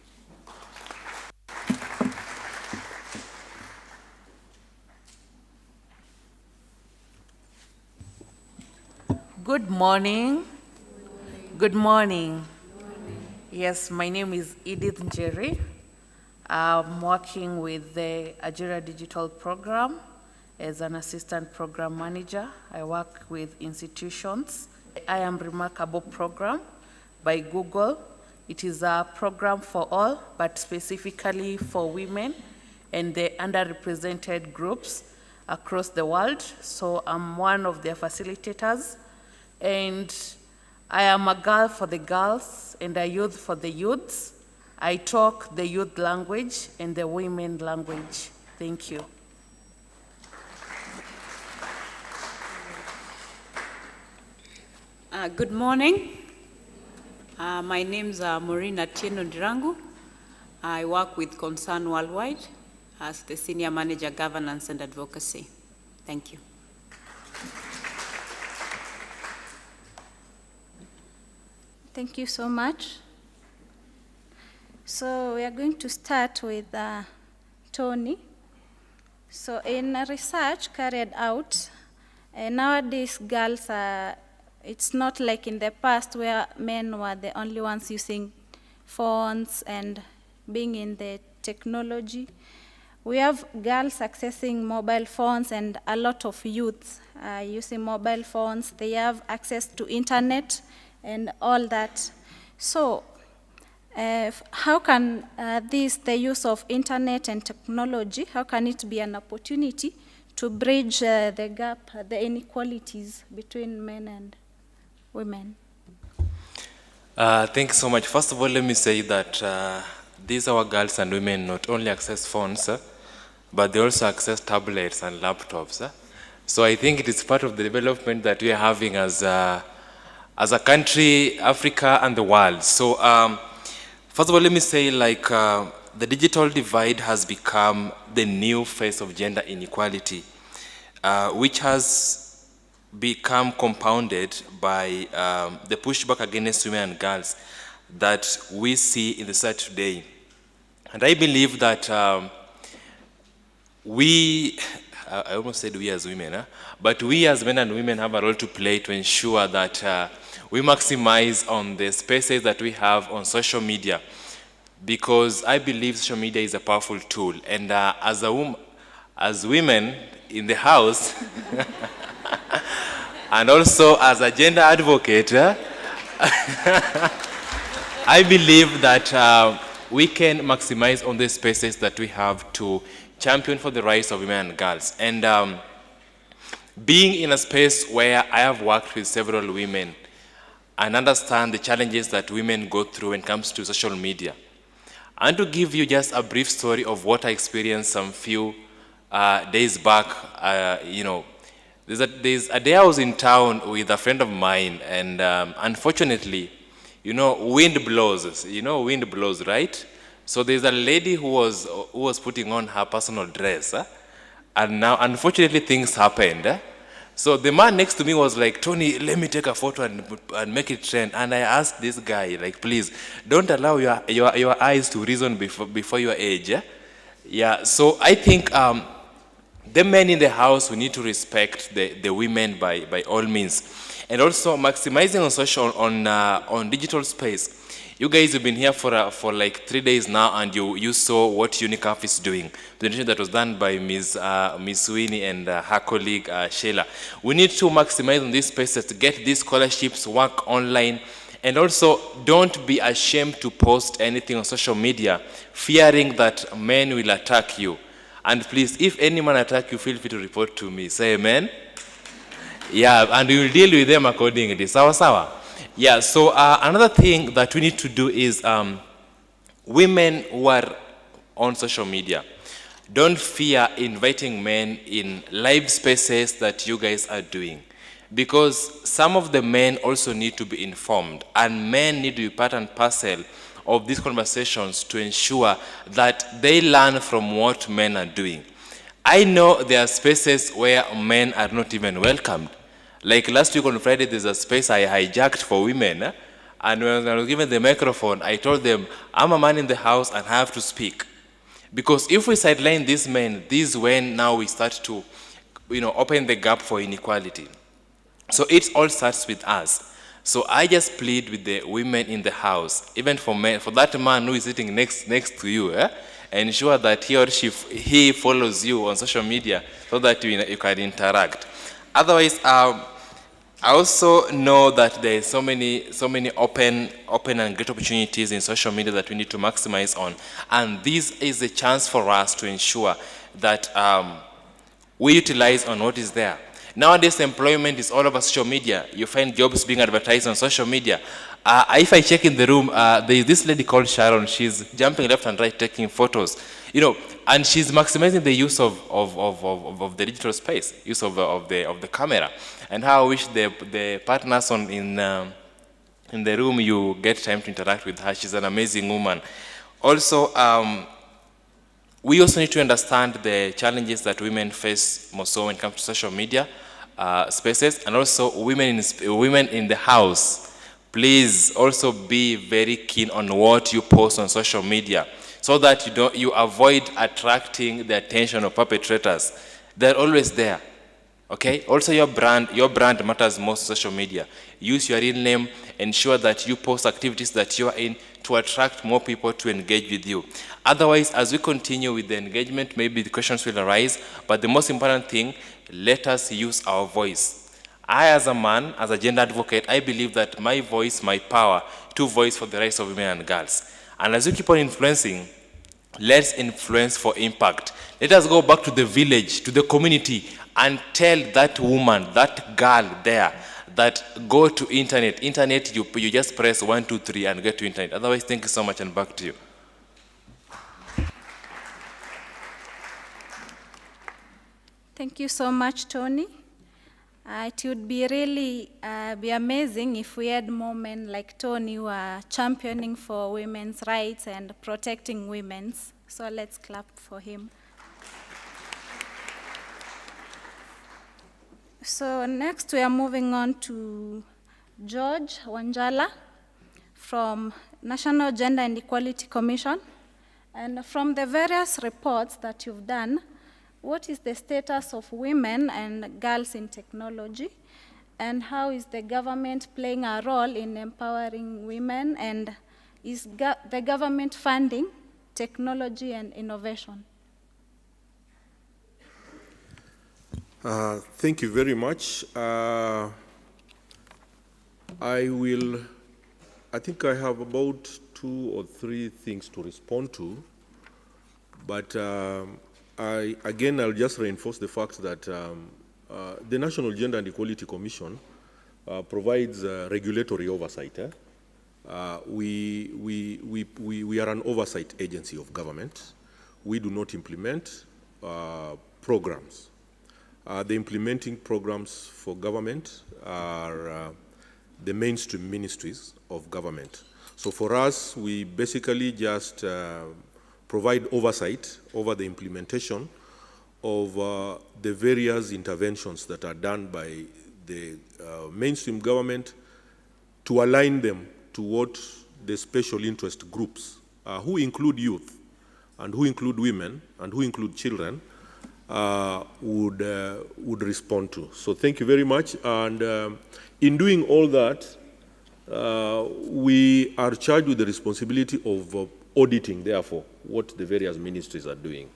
K: Good morning. Good morning. Yes, my name is Edith Njeri. I'm working with the Ajira Digital Program as an assistant program manager. I work with institutions. I Am Remarkable program by Google. It is a program for all, but specifically for women and the underrepresented groups across the world. So I'm one of their facilitators And I am a girl for the girls and a youth for the youths. I talk the youth language and the women language. Thank you.
L: Good morning. My name is Maureen Atieno Ndirangu. I work with Concern Worldwide as the Senior Manager, Governance and Advocacy. Thank you.
F: Thank you so much. So we are going to start with Tony. So in a research carried out, nowadays girls are, it's not like in the past where men were the only ones using phones and being in the technology. We have girls accessing mobile phones and a lot of youths using mobile phones. They have access to internet and all that. So how can the use of internet and technology, how can it be an opportunity to bridge the gap, the inequalities between men and women?
I: Thank you so much. First of all, let me say that these our girls and women not only access phones, but they also access tablets and laptops. So I think it is part of the development that we are having as a country, Africa, and the world. So first of all, let me say the digital divide has become the new face of gender inequality, which has become compounded by the pushback against women and girls that we see in the society today. And I believe that I almost said we as women, but we as men and women have a role to play to ensure that we maximize on the spaces that we have on social media, because I believe social media is a powerful tool. And as women in the house, and also as a gender advocate, I believe that we can maximize on the spaces that we have to champion for the rights of women and girls. And being in a space where I have worked with several women and understand the challenges that women go through when it comes to social media. And to give you just a brief story of what I experienced some few days back, there's a day I was in town with a friend of mine, and unfortunately, wind blows. Wind blows, right? So there's a lady who was putting on her personal dress, and now unfortunately things happened. So the man next to me was like, Tony, let me take a photo and make it trend. And I asked this guy, like, please, don't allow your eyes to reason before your age. Yeah, so I think the men in the house, we need to respect the women by all means. And also maximizing on social, on digital space. You guys have been here for like 3 days now, and you saw what UNICAF is doing. The presentation that was done by Ms. Winnie and her colleague Sheila. We need to maximize on these spaces to get these scholarships, work online, and also don't be ashamed to post anything on social media, fearing that men will attack you. And please, if any man attack you, feel free to report to me. Say amen. Yeah, and we will deal with them accordingly. Sawa sawa. Yeah, so another thing that we need to do is women who are on social media, don't fear inviting men in live spaces that you guys are doing, because some of the men also need to be informed, and men need to be part and parcel of these conversations to ensure that they learn from what men are doing. I know there are spaces where men are not even welcomed. Like last week on Friday, there's a space I hijacked for women, and when I was given the microphone, I told them, I'm a man in the house and I have to speak. Because if we sideline these men, when now we start to open the gap for inequality. So it all starts with us. So I just plead with the women in the house, even for men, for that man who is sitting next to you, ensure that he or he follows you on social media so that you can interact. Otherwise, I also know that there is so many open and great opportunities in social media that we need to maximize on, and this is a chance for us to ensure that we utilize on what is there. Nowadays, employment is all over social media. You find jobs being advertised on social media. If I check in the room, there is this lady called Sharon. She's jumping left and right, taking photos. You know, and she's maximizing the use of the digital space, use of the camera. And how I wish the partners in the room, you get time to interact with her. She's an amazing woman. Also, we also need to understand the challenges that women face more so when it comes to social media spaces, and also women in the house. Please also be very keen on what you post on social media, so that you avoid attracting the attention of perpetrators. They're always there. Okay. Also, your brand matters most on social media. Use your real name. Ensure that you post activities that you are in to attract more people to engage with you. Otherwise, as we continue with the engagement, maybe the questions will arise. But the most important thing, let us use our voice. I, as a man, as a gender advocate, I believe that my voice, my power, to voice for the rights of women and girls. And as we keep on influencing, let's influence for impact. Let us go back to the village, to the community, and tell that woman, that girl there, that go to internet. Internet, you just press 1, 2, 3 and get to internet. Otherwise, thank you so much, and back to you.
F: Thank you so much, Tony. It would be really be amazing if we had more men like Tony who are championing for women's rights and protecting women's. So let's clap for him. So next we are moving on to George Wanjala from National Gender and Equality Commission. And from the various reports that you've done, what is the status of women and girls in technology? And how is the government playing a role in empowering women? And is the government funding technology and innovation?
J: Thank you very much. I think I have about 2 or 3 things to respond to, but I'll just reinforce the fact that the National Gender and Equality Commission provides regulatory oversight. We are an oversight agency of government. We do not implement programs. The implementing programs for government are the mainstream ministries of government. So for us, we basically just provide oversight over the implementation of the various interventions that are done by the mainstream government to align them to what the special interest groups, who include youth and who include women and who include children, would respond to. So thank you very much. And in doing all that, we are charged with the responsibility of auditing, therefore, what the various ministries are doing.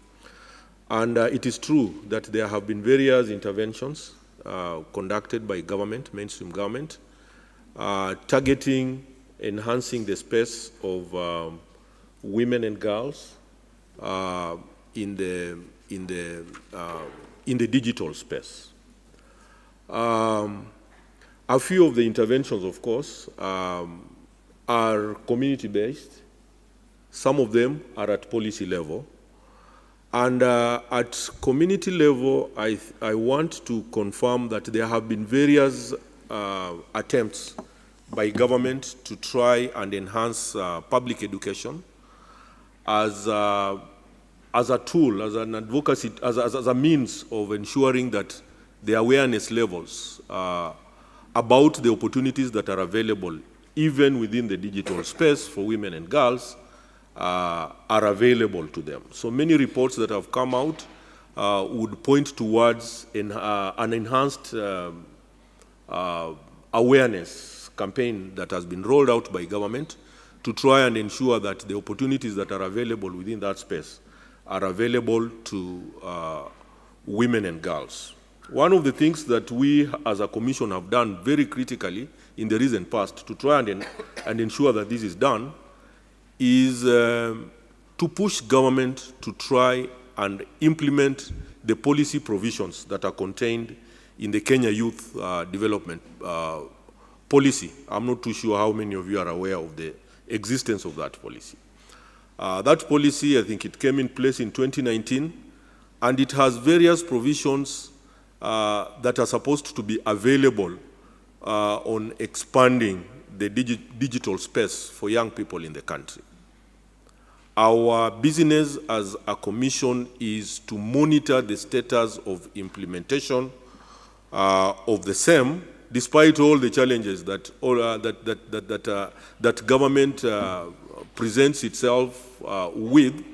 J: And it is true that there have been various interventions conducted by government, mainstream government, targeting enhancing the space of women and girls in the digital space. A few of the interventions, of course, are community-based. Some of them are at policy level. And at community level, I want to confirm that there have been various attempts by government to try and enhance public education as a tool, as an advocacy, as a means of ensuring that the awareness levels about the opportunities that are available, even within the digital space for women and girls, are available to them. So many reports that have come out would point towards an enhanced awareness campaign that has been rolled out by government to try and ensure that the opportunities that are available within that space are available to women and girls. One of the things that we as a commission have done very critically in the recent past to try and ensure that this is done is to push government to try and implement the policy provisions that are contained in the Kenya Youth Development Policy. I'm not too sure how many of you are aware of the existence of that policy. That policy, I think it came in place in 2019, and it has various provisions that are supposed to be available on expanding the digital space for young people in the country. Our business as a commission is to monitor the status of implementation of the same, despite all the challenges that that government presents itself with.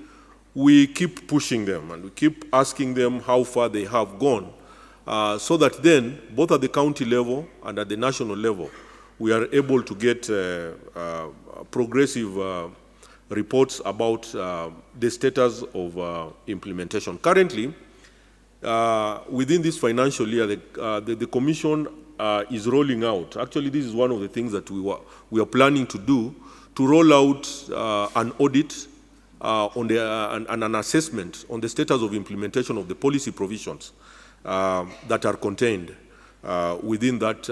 J: We keep pushing them and we keep asking them how far they have gone, so that then, both at the county level and at the national level, we are able to get progressive reports about the status of implementation. Currently, within this financial year, the Commission is rolling out. Actually, this is one of the things that we are planning to do, to roll out an audit on and an assessment on the status of implementation of the policy provisions that are contained within that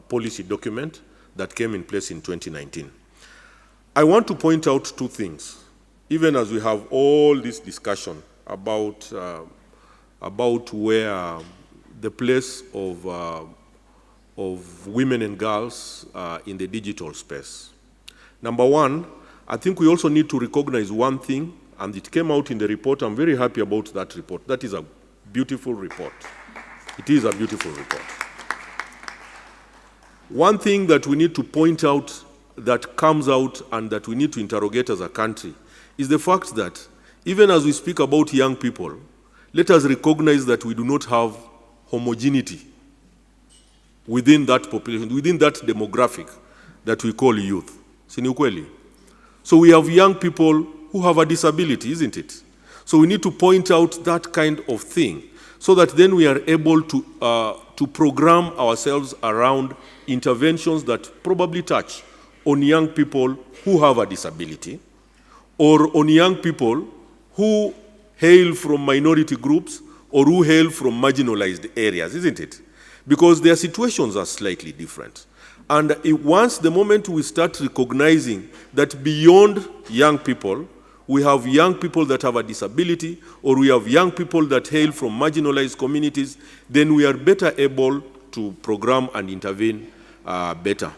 J: policy document that came in place in 2019. I want to point out two things, even as we have all this discussion about where the place of women and girls in the digital space. Number one, I think we also need to recognize one thing, and it came out in the report. I'm very happy about that report. That is a beautiful report. It is a beautiful report. One thing that we need to point out that comes out and that we need to interrogate as a country is the fact that even as we speak about young people, let us recognize that we do not have homogeneity within that population, within that demographic that we call youth. Sinukweli. So we have young people who have a disability, isn't it? So we need to point out that kind of thing so that then we are able to program ourselves around interventions that probably touch on young people who have a disability, or on young people who hail from minority groups or who hail from marginalized areas, isn't it? Because their situations are slightly different. And once the moment we start recognizing that beyond young people, we have young people that have a disability, or we have young people that hail from marginalized communities, then we are better able to program and intervene better.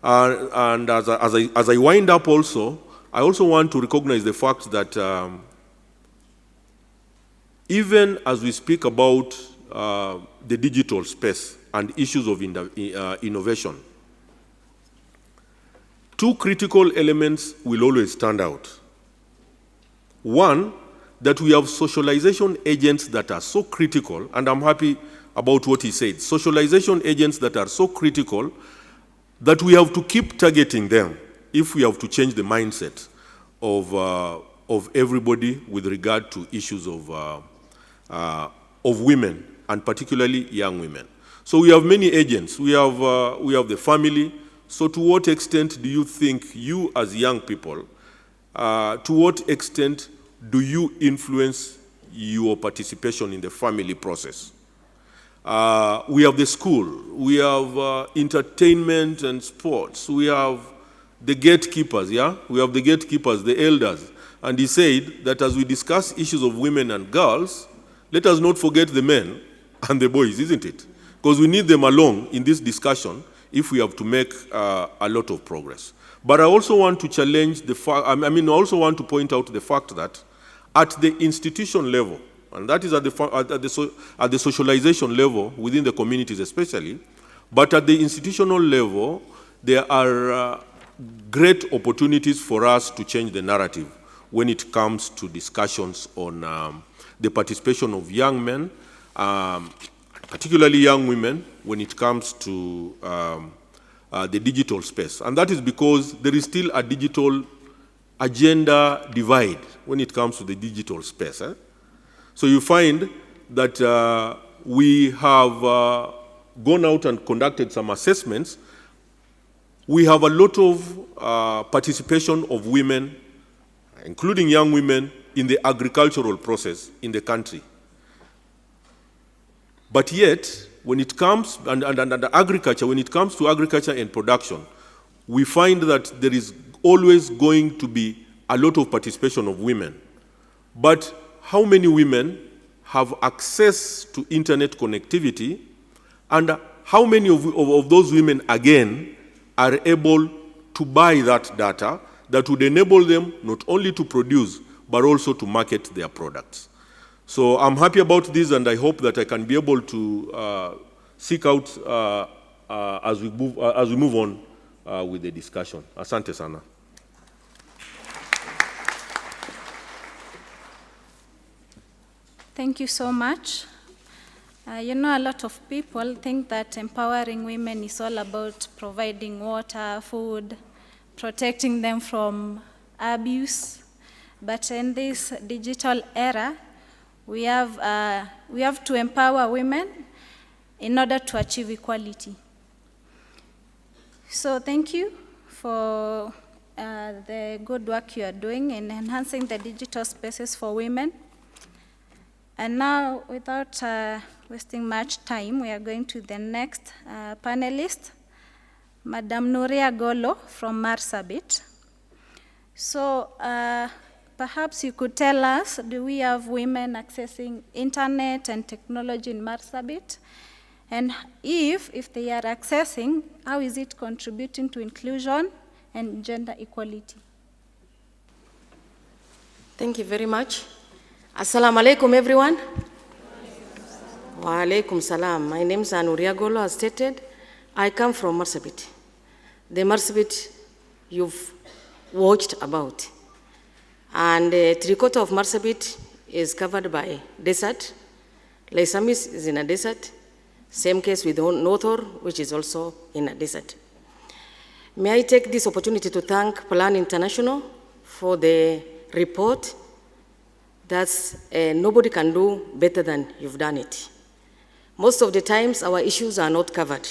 J: And as I wind up also, I also want to recognize the fact that even as we speak about the digital space and issues of innovation, two critical elements will always stand out. One, that we have socialization agents that are so critical, and I'm happy about what he said, socialization agents that are so critical that we have to keep targeting them if we have to change the mindset of everybody with regard to issues of women, and particularly young women. So we have many agents. We have the family. So to what extent do you think you as young people, to what extent do you influence your participation in the family process? We have the school, we have entertainment and sports, we have the gatekeepers, yeah? We have the gatekeepers, the elders. And he said that as we discuss issues of women and girls, let us not forget the men and the boys, isn't it? Because we need them along in this discussion if we have to make a lot of progress. But I also want to challenge the fact, I also want to point out the fact that at the institution level, and that is at the socialization level within the communities especially, but at the institutional level, there are great opportunities for us to change the narrative when it comes to discussions on the participation of young men, particularly young women, when it comes to the digital space. And that is because there is still a digital agenda divide when it comes to the digital space. So you find that we have gone out and conducted some assessments. We have a lot of participation of women, including young women, in the agricultural process in the country. But yet, when it comes, and agriculture, when it comes to agriculture and production, we find that there is always going to be a lot of participation of women. But how many women have access to internet connectivity, and how many of those women, again, are able to buy that data that would enable them not only to produce, but also to market their products? So I'm happy about this, and I hope that I can be able to seek out as we move on with the discussion. Asante sana.
F: Thank you so much. You know, a lot of people think that empowering women is all about providing water, food, protecting them from abuse. But in this digital era, we have to empower women in order to achieve equality. So thank you for the good work you are doing in enhancing the digital spaces for women. And now, without wasting much time, we are going to the next panelist, Madam Nuria Golo from Marsabit. So perhaps you could tell us, do we have women accessing internet and technology in Marsabit? And if they are accessing, how is it contributing to inclusion and gender equality?
H: Thank you very much. Assalamu alaikum, everyone. Wa alaikum salam. My name is Nuria Golo, as stated. I come from Marsabit. The Marsabit you've watched about. And 3/4 of Marsabit is covered by desert. Leisamis is in a desert. Same case with Nothor, which is also in a desert. May I take this opportunity to thank Plan International for the report. That's nobody can do better than you've done it. Most of the times, our issues are not covered.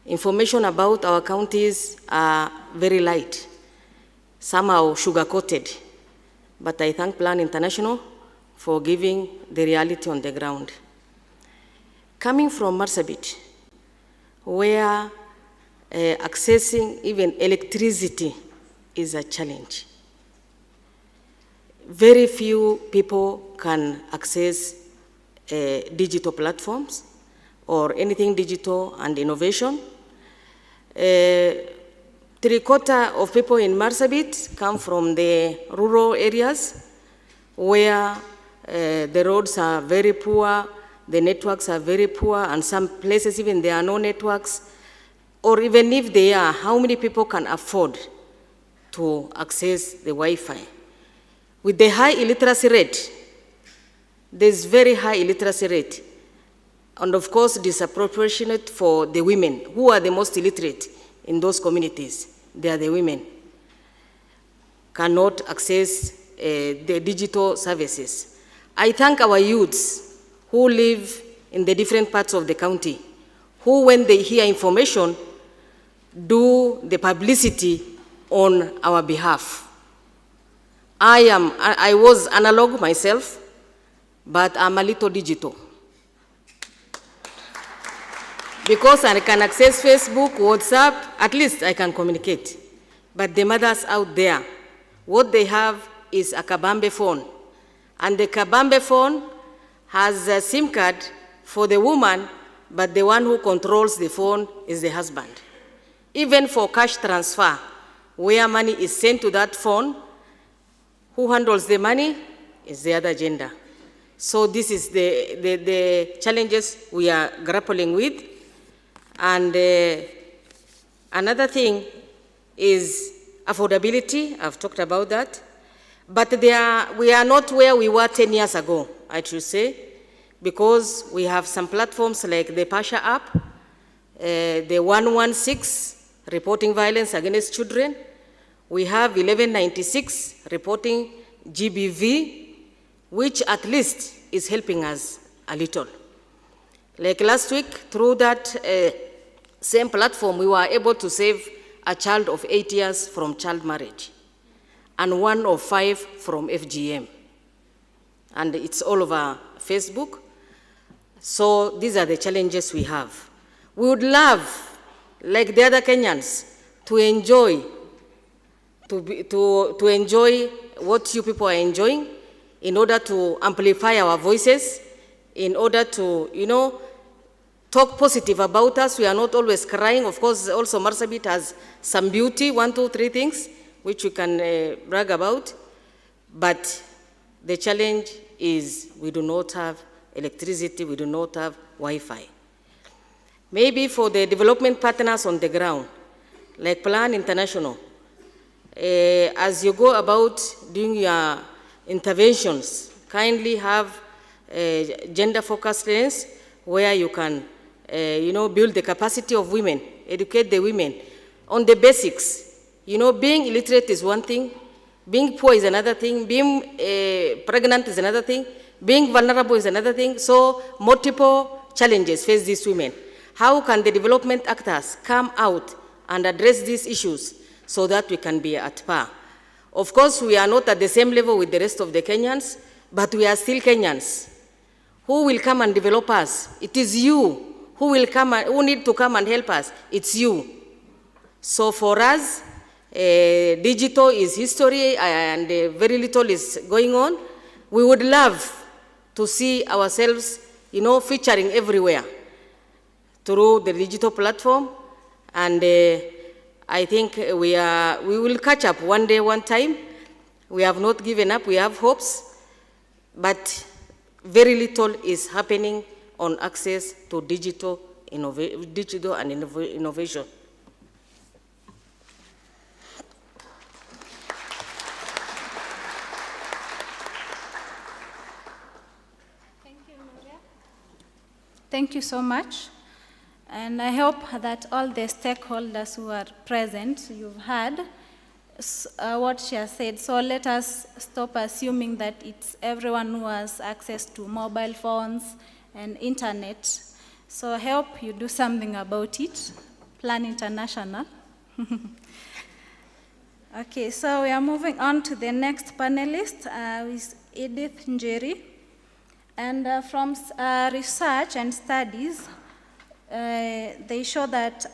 H: Information about our counties are very light, somehow sugar-coated. But I thank Plan International for giving the reality on the ground. Coming from Marsabit, where accessing even electricity is a challenge. Very few people can access digital platforms or anything digital and innovation. 3/4 of people in Marsabit come from the rural areas where the roads are very poor, the networks are very poor, and some places even there are no networks. Or even if they are, how many people can afford to access the Wi-Fi? With the high illiteracy rate, there's very high illiteracy rate. And of course, disproportionate for the women. Who are the most illiterate in those communities? They are the women. Cannot access the digital services. I thank our youths who live in the different parts of the county, who, when they hear information, do the publicity on our behalf. I was analog myself, but I'm a little digital. Because I can access Facebook, WhatsApp, at least I can communicate. But the mothers out there, what they have is a Kabambe phone. And the Kabambe phone has a SIM card for the woman, but the one who controls the phone is the husband. Even for cash transfer, where money is sent to that phone, who handles the money is the other gender. So this is the challenges we are grappling with. And another thing is affordability. I've talked about that. But we are not where we were 10 years ago, I should say, because we have some platforms like the Pasha app, the 116, reporting violence against children. We have 1196, reporting GBV, which at least is helping us a little. Like last week, through that same platform, we were able to save a child of 8 years from child marriage, and 1 of 5 from FGM. And it's all over Facebook. So these are the challenges we have. We would love, like the other Kenyans, to enjoy what you people are enjoying, in order to amplify our voices, in order to, talk positive about us. We are not always crying. Of course, also Marsabit has some beauty, 1, 2, 3 things, which we can brag about. But the challenge is we do not have electricity, we do not have Wi-Fi. Maybe for the development partners on the ground, like Plan International, as you go about doing your interventions, kindly have a gender-focused lens where you can, build the capacity of women, educate the women on the basics. Being illiterate is one thing, being poor is another thing, being pregnant is another thing, being vulnerable is another thing. So multiple challenges face these women. How can the development actors come out and address these issues so that we can be at par? Of course, we are not at the same level with the rest of the Kenyans, but we are still Kenyans. Who will come and develop us? It is you. Who need to come and help us? It's you. So for us, digital is history and very little is going on. We would love to see ourselves, featuring everywhere through the digital platform. And I think we will catch up one day, one time. We have not given up, we have hopes, but very little is happening on access to digital and innovation.
F: Thank you so much. And I hope that all the stakeholders who are present, you've heard what she has said. So let us stop assuming that it's everyone who has access to mobile phones and internet. So I hope you do something about it. Plan International. Okay, so we are moving on to the next panelist, with Edith Njeri. And from research and studies, they show that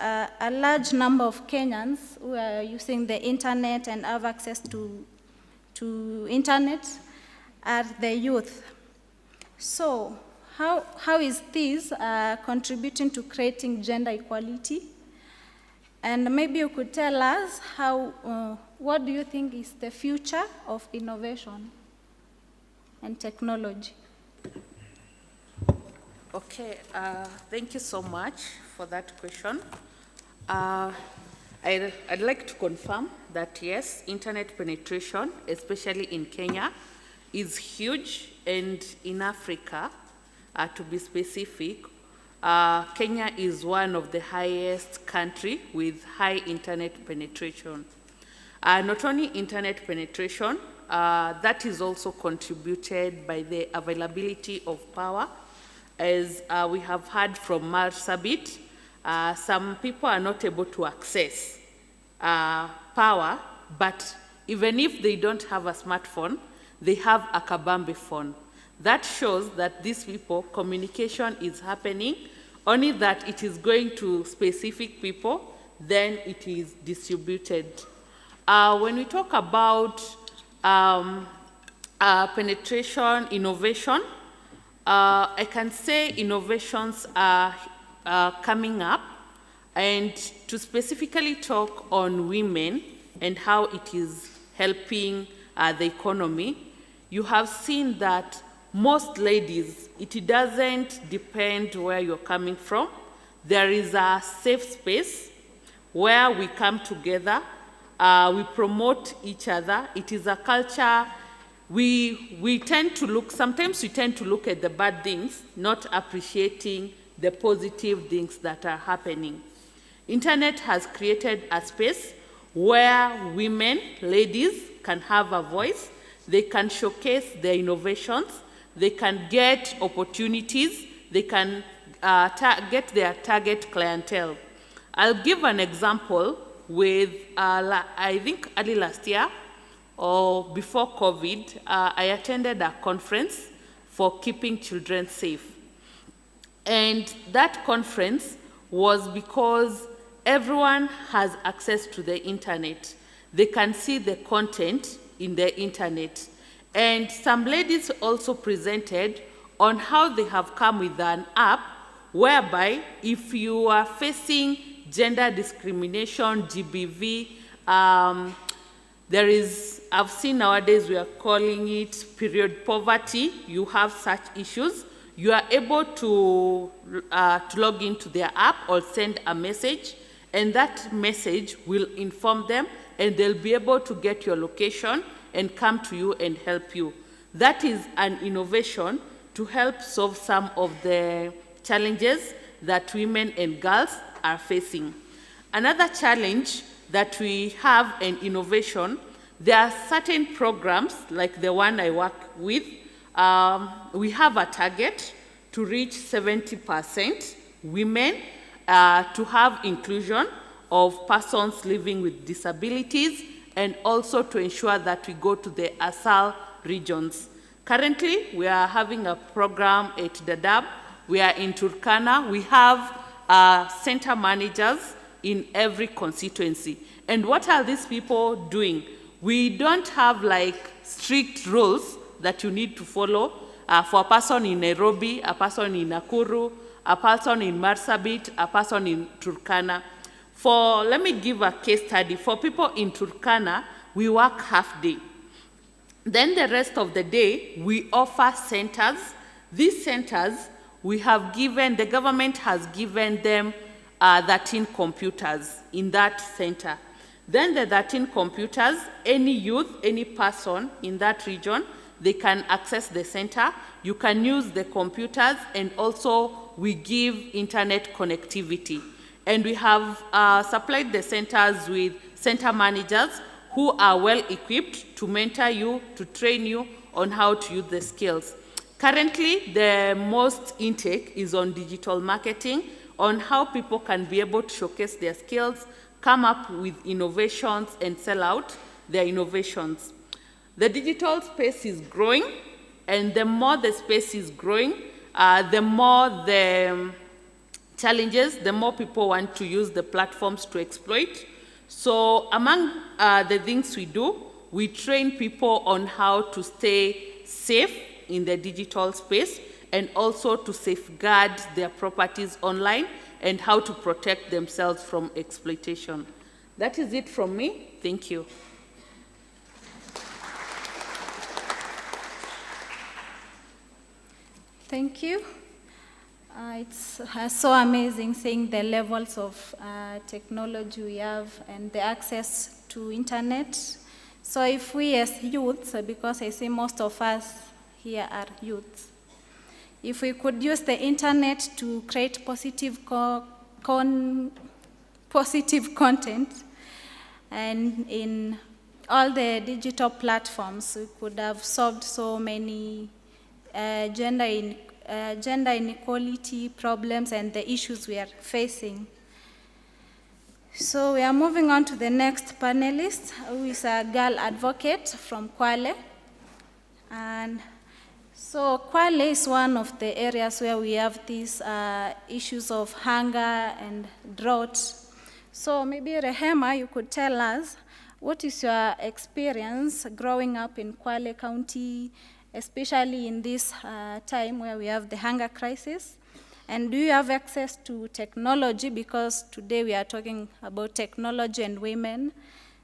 F: a large number of Kenyans who are using the internet and have access to internet are the youth. So how is this contributing to creating gender equality? And maybe you could tell us what do you think is the future of innovation and technology?
K: Okay, thank you so much for that question. I'd like to confirm that yes, internet penetration, especially in Kenya, is huge, and in Africa, to be specific, Kenya is one of the highest countries with high internet penetration. Not only internet penetration, that is also contributed by the availability of power. As we have heard from Marsabit, some people are not able to access power, but even if they don't have a smartphone, they have a kabambe phone. That shows that these people, communication is happening, only that it is going to specific people, then it is distributed. When we talk about penetration, innovation, I can say innovations are coming up, and to specifically talk on women and how it is helping the economy, you have seen that most ladies, it doesn't depend where you're coming from. There is a safe space where we come together, we promote each other. It is a culture. We tend to look, sometimes we tend to look at the bad things, not appreciating the positive things that are happening. Internet has created a space where women, ladies, can have a voice, they can showcase their innovations, they can get opportunities, they can get their target clientele. I'll give an example with, I think early last year, or before COVID, I attended a conference for keeping children safe. And that conference was because everyone has access to the internet. They can see the content in the internet. And some ladies also presented on how they have come with an app whereby if you are facing gender discrimination, GBV, there is, I've seen nowadays we are calling it period poverty, you have such issues, you are able to log into their app or send a message, and that message will inform them, and they'll be able to get your location and come to you and help you. That is an innovation to help solve some of the challenges that women and girls are facing. Another challenge that we have an innovation, there are certain programs like the one I work with. We have a target to reach 70% women to have inclusion of persons living with disabilities, and also to ensure that we go to the ASAL regions. Currently, we are having a program at Dadaab. We are in Turkana. We have center managers in every constituency. And what are these people doing? We don't have like strict rules that you need to follow for a person in Nairobi, a person in Nakuru, a person in Marsabit, a person in Turkana. Let me give a case study. For people in Turkana, we work half day. Then the rest of the day, we offer centers. These centers, the government has given them 13 computers in that center. Then the 13 computers, any youth, any person in that region, they can access the center. You can use the computers, and also we give internet connectivity. And we have supplied the centers with center managers who are well equipped to mentor you, to train you on how to use the skills. Currently, the most intake is on digital marketing, on how people can be able to showcase their skills, come up with innovations, and sell out their innovations. The digital space is growing, and the more the space is growing, the more the challenges, the more people want to use the platforms to exploit. So among the things we do, we train people on how to stay safe in the digital space, and also to safeguard their properties online, and how to protect themselves from exploitation. That is it from me. Thank you.
F: Thank you. It's so amazing seeing the levels of technology we have and the access to internet. So if we as youths, because I see most of us here are youths, if we could use the internet to create positive content, and in all the digital platforms, we could have solved so many gender inequality problems and the issues we are facing. So we are moving on to the next panelist, who is a girl advocate from Kwale. And so Kwale is one of the areas where we have these issues of hunger and drought. So maybe Rehema, you could tell us, what is your experience growing up in Kwale County, especially in this time where we have the hunger crisis? And do you have access to technology? Because today we are talking about technology and women.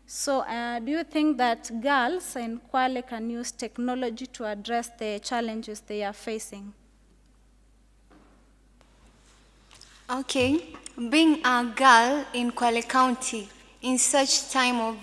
F: So do you think that girls in Kwale can use technology to address the challenges they are facing?
G: Okay, being a girl in Kwale County in such time of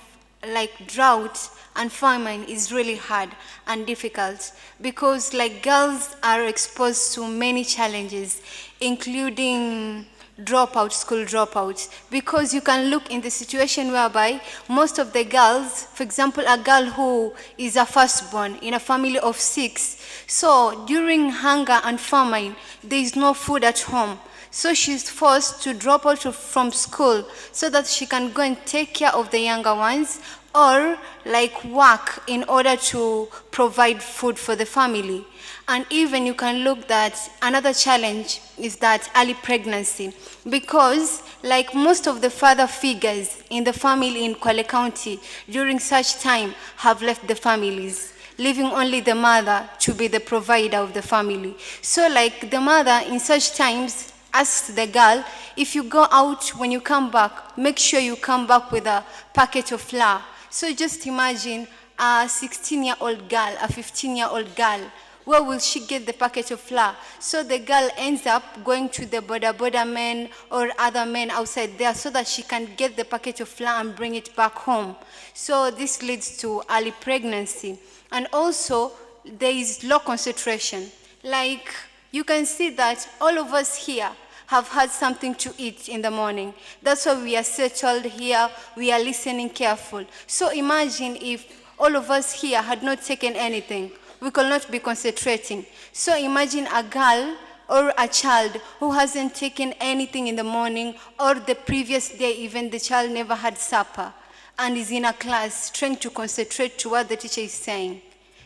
G: drought and famine is really hard and difficult, because girls are exposed to many challenges, including school dropouts, because you can look in the situation whereby most of the girls, for example, a girl who is a firstborn in a family of 6, so during hunger and famine, there is no food at home. So she's forced to drop out from school so that she can go and take care of the younger ones, or like work in order to provide food for the family. And even you can look that another challenge is that early pregnancy, because like most of the father figures in the family in Kwale County during such time have left the families, leaving only the mother to be the provider of the family. So like the mother in such times asks the girl, if you go out, when you come back, make sure you come back with a packet of flour. So just imagine a 16-year-old girl, a 15-year-old girl, where will she get the packet of flour? So the girl ends up going to the border men or other men outside there so that she can get the packet of flour and bring it back home. So this leads to early pregnancy. And also, there is low concentration. Like, you can see that all of us here have had something to eat in the morning. That's why we are settled here, we are listening careful. So imagine if all of us here had not taken anything, we could not be concentrating. So imagine a girl or a child who hasn't taken anything in the morning, or the previous day even the child never had supper and is in a class trying to concentrate to what the teacher is saying.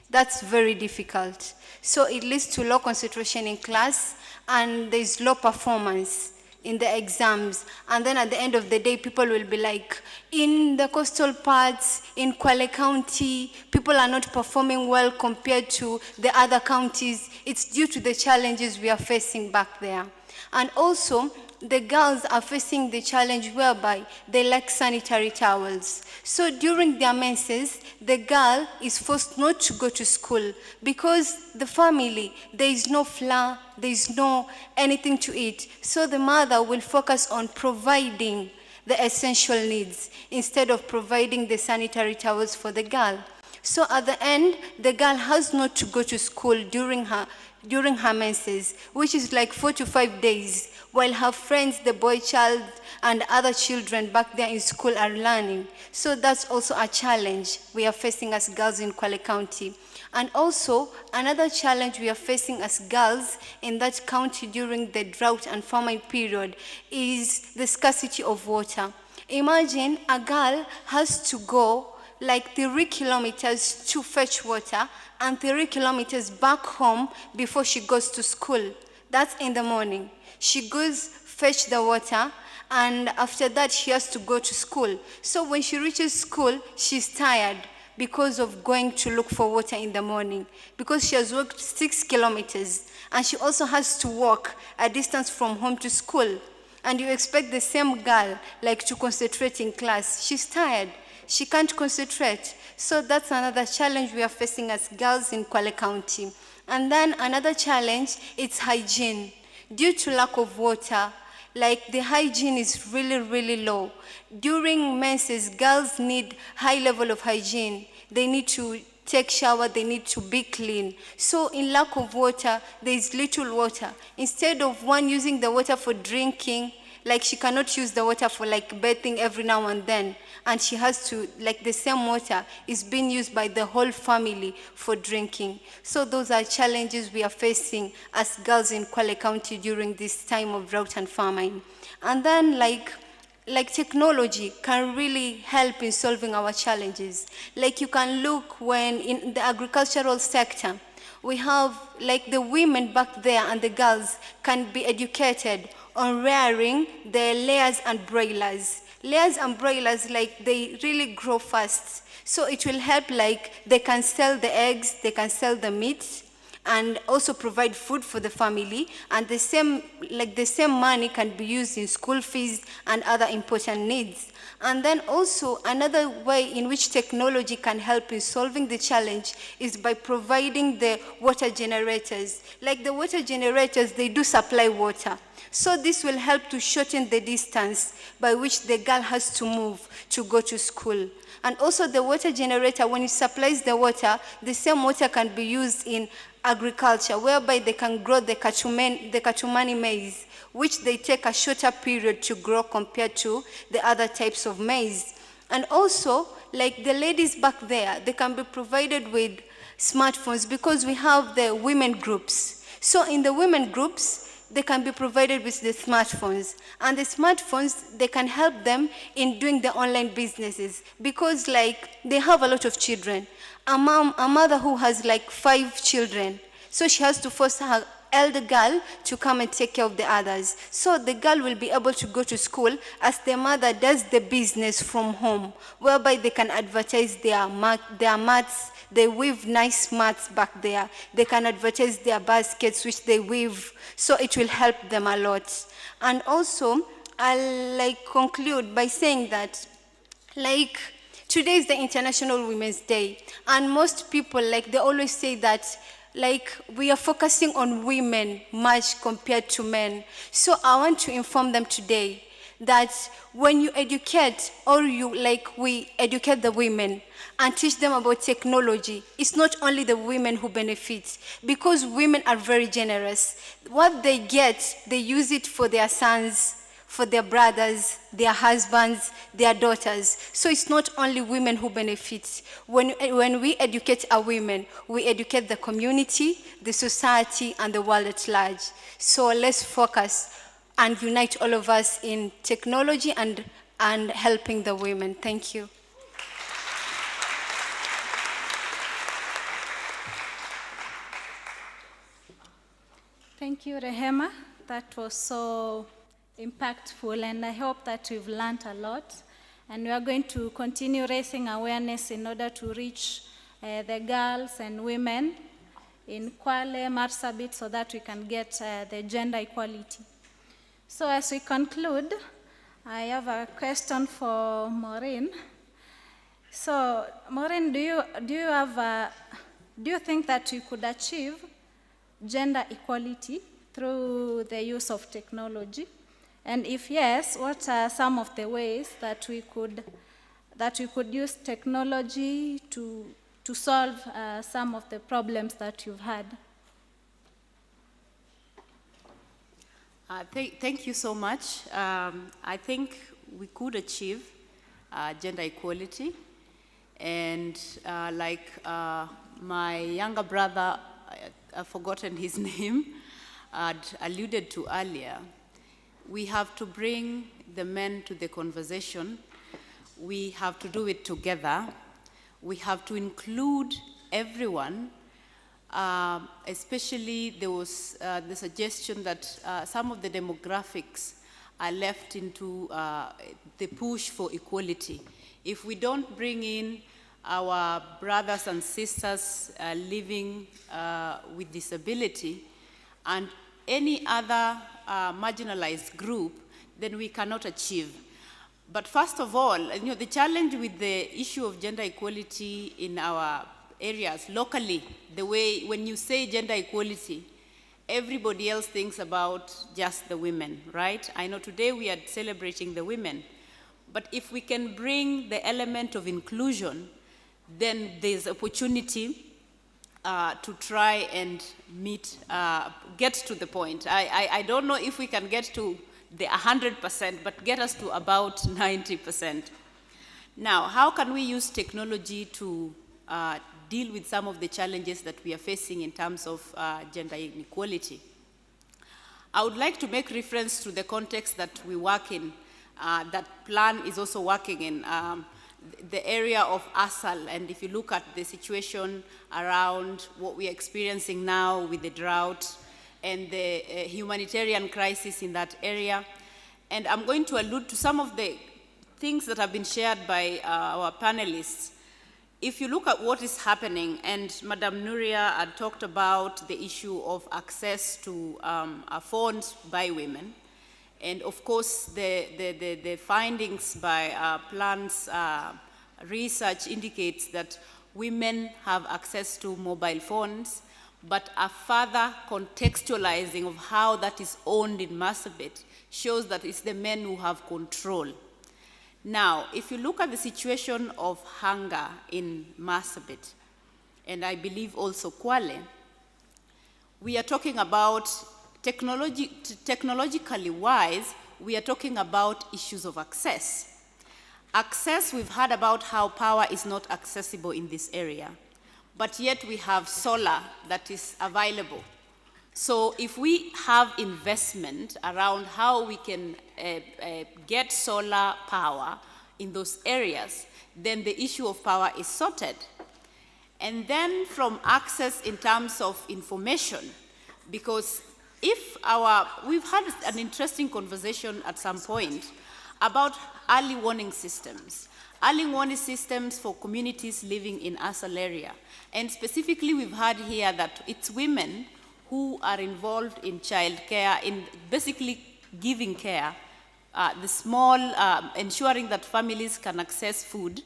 G: That's very difficult. So it leads to low concentration in class, and there's low performance in the exams. And then at the end of the day, people will be like, in the coastal parts, in Kwale County, people are not performing well compared to the other counties. It's due to the challenges we are facing back there. And also, the girls are facing the challenge whereby they lack sanitary towels. So during their menses, the girl is forced not to go to school because the family, there is no flour, there is no anything to eat. So the mother will focus on providing the essential needs instead of providing the sanitary towels for the girl. So at the end, the girl has not to go to school during her menses, which is like 4 to 5 days, while her friends, the boy child and other children back there in school are learning. So that's also a challenge we are facing as girls in Kwale County. And also, another challenge we are facing as girls in that county during the drought and famine period is the scarcity of water. Imagine a girl has to go like 3 kilometers to fetch water and 3 kilometers back home before she goes to school. That's in the morning. She goes fetch the water, and after that she has to go to school. So when she reaches school, she's tired because of going to look for water in the morning, because she has walked 6 kilometers, and she also has to walk a distance from home to school. And you expect the same girl like to concentrate in class. She's tired. She can't concentrate. So that's another challenge we are facing as girls in Kwale County. And then another challenge, it's hygiene. Due to lack of water, like the hygiene is really, really low. During menses, girls need high level of hygiene. They need to take shower, they need to be clean. So in lack of water, there is little water. Instead of one using the water for drinking, like she cannot use the water for like bathing every now and then, and she has to, like the same water is being used by the whole family for drinking. So those are challenges we are facing as girls in Kwale County during this time of drought and famine. And then like technology can really help in solving our challenges. Like you can look when in the agricultural sector, we have like the women back there and the girls can be educated on rearing the layers and broilers. Layers and broilers, like they really grow fast. So it will help, like they can sell the eggs, they can sell the meat, and also provide food for the family. And the same money can be used in school fees and other important needs. And then also another way in which technology can help in solving the challenge is by providing the water generators. Like the water generators, they do supply water. So this will help to shorten the distance by which the girl has to move to go to school. And also the water generator, when it supplies the water, the same water can be used in agriculture, whereby they can grow the Katumani maize, which they take a shorter period to grow compared to the other types of maize. And also, like the ladies back there, they can be provided with smartphones because we have the women groups. So in the women groups, they can be provided with the smartphones. And the smartphones, they can help them in doing the online businesses because like they have a lot of children. A mother who has like 5 children, so she has to force her elder girl to come and take care of the others. So the girl will be able to go to school as the mother does the business from home, whereby they can advertise their mats. They weave nice mats back there. They can advertise their baskets which they weave, so it will help them a lot. And also, I'll like conclude by saying that like today is the International Women's Day, and most people like they always say that like we are focusing on women much compared to men. So I want to inform them today that when you educate or we educate the women and teach them about technology, it's not only the women who benefit, because women are very generous. What they get, they use it for their sons, for their brothers, their husbands, their daughters. So it's not only women who benefit. When we educate our women, we educate the community, the society, and the world at large. So let's focus and unite all of us in technology and helping the women. Thank you.
F: Thank you, Rehema. That was so impactful, and I hope that we've learned a lot. And we are going to continue raising awareness in order to reach the girls and women in Kwale, Marsabit, so that we can get the gender equality. So as we conclude, I have a question for Maureen. So Maureen, do you think that we could achieve gender equality through the use of technology? And if yes, what are some of the ways that we could use technology to solve some of the problems that you've had?
L: Thank you so much. I think we could achieve gender equality. And like my younger brother, I've forgotten his name, had alluded to earlier, we have to bring the men to the conversation. We have to do it together. We have to include everyone. Especially there was the suggestion that some of the demographics are left into the push for equality. If we don't bring in our brothers and sisters living with disability and any other marginalized group, then we cannot achieve. But first of all, the challenge with the issue of gender equality in our areas locally, the way when you say gender equality, everybody else thinks about just the women, right? I know today we are celebrating the women, but if we can bring the element of inclusion, then there's opportunity to try and get to the point. I don't know if we can get to the 100%, but get us to about 90%. Now, how can we use technology to deal with some of the challenges that we are facing in terms of gender inequality? I would like to make reference to the context that we work in, that plan is also working in, the area of ASAL. And if you look at the situation around what we are experiencing now with the drought and the humanitarian crisis in that area. And I'm going to allude to some of the things that have been shared by our panelists. If you look at what is happening, and Madam Nuria had talked about the issue of access to phones by women, and of course the findings by plans research indicates that women have access to mobile phones, but a further contextualizing of how that is owned in Marsabit shows that it's the men who have control. Now, if you look at the situation of hunger in Marsabit, and I believe also Kwale, we are talking about technologically wise, we are talking about issues of access. Access, we've heard about how power is not accessible in this area, but yet we have solar that is available. So if we have investment around how we can get solar power in those areas, then the issue of power is sorted. And then from access in terms of information, because we've had an interesting conversation at some point about early warning systems. Early warning systems for communities living in ASAL area. And specifically, we've heard here that it's women who are involved in child care, in basically giving care, the small, ensuring that families can access food.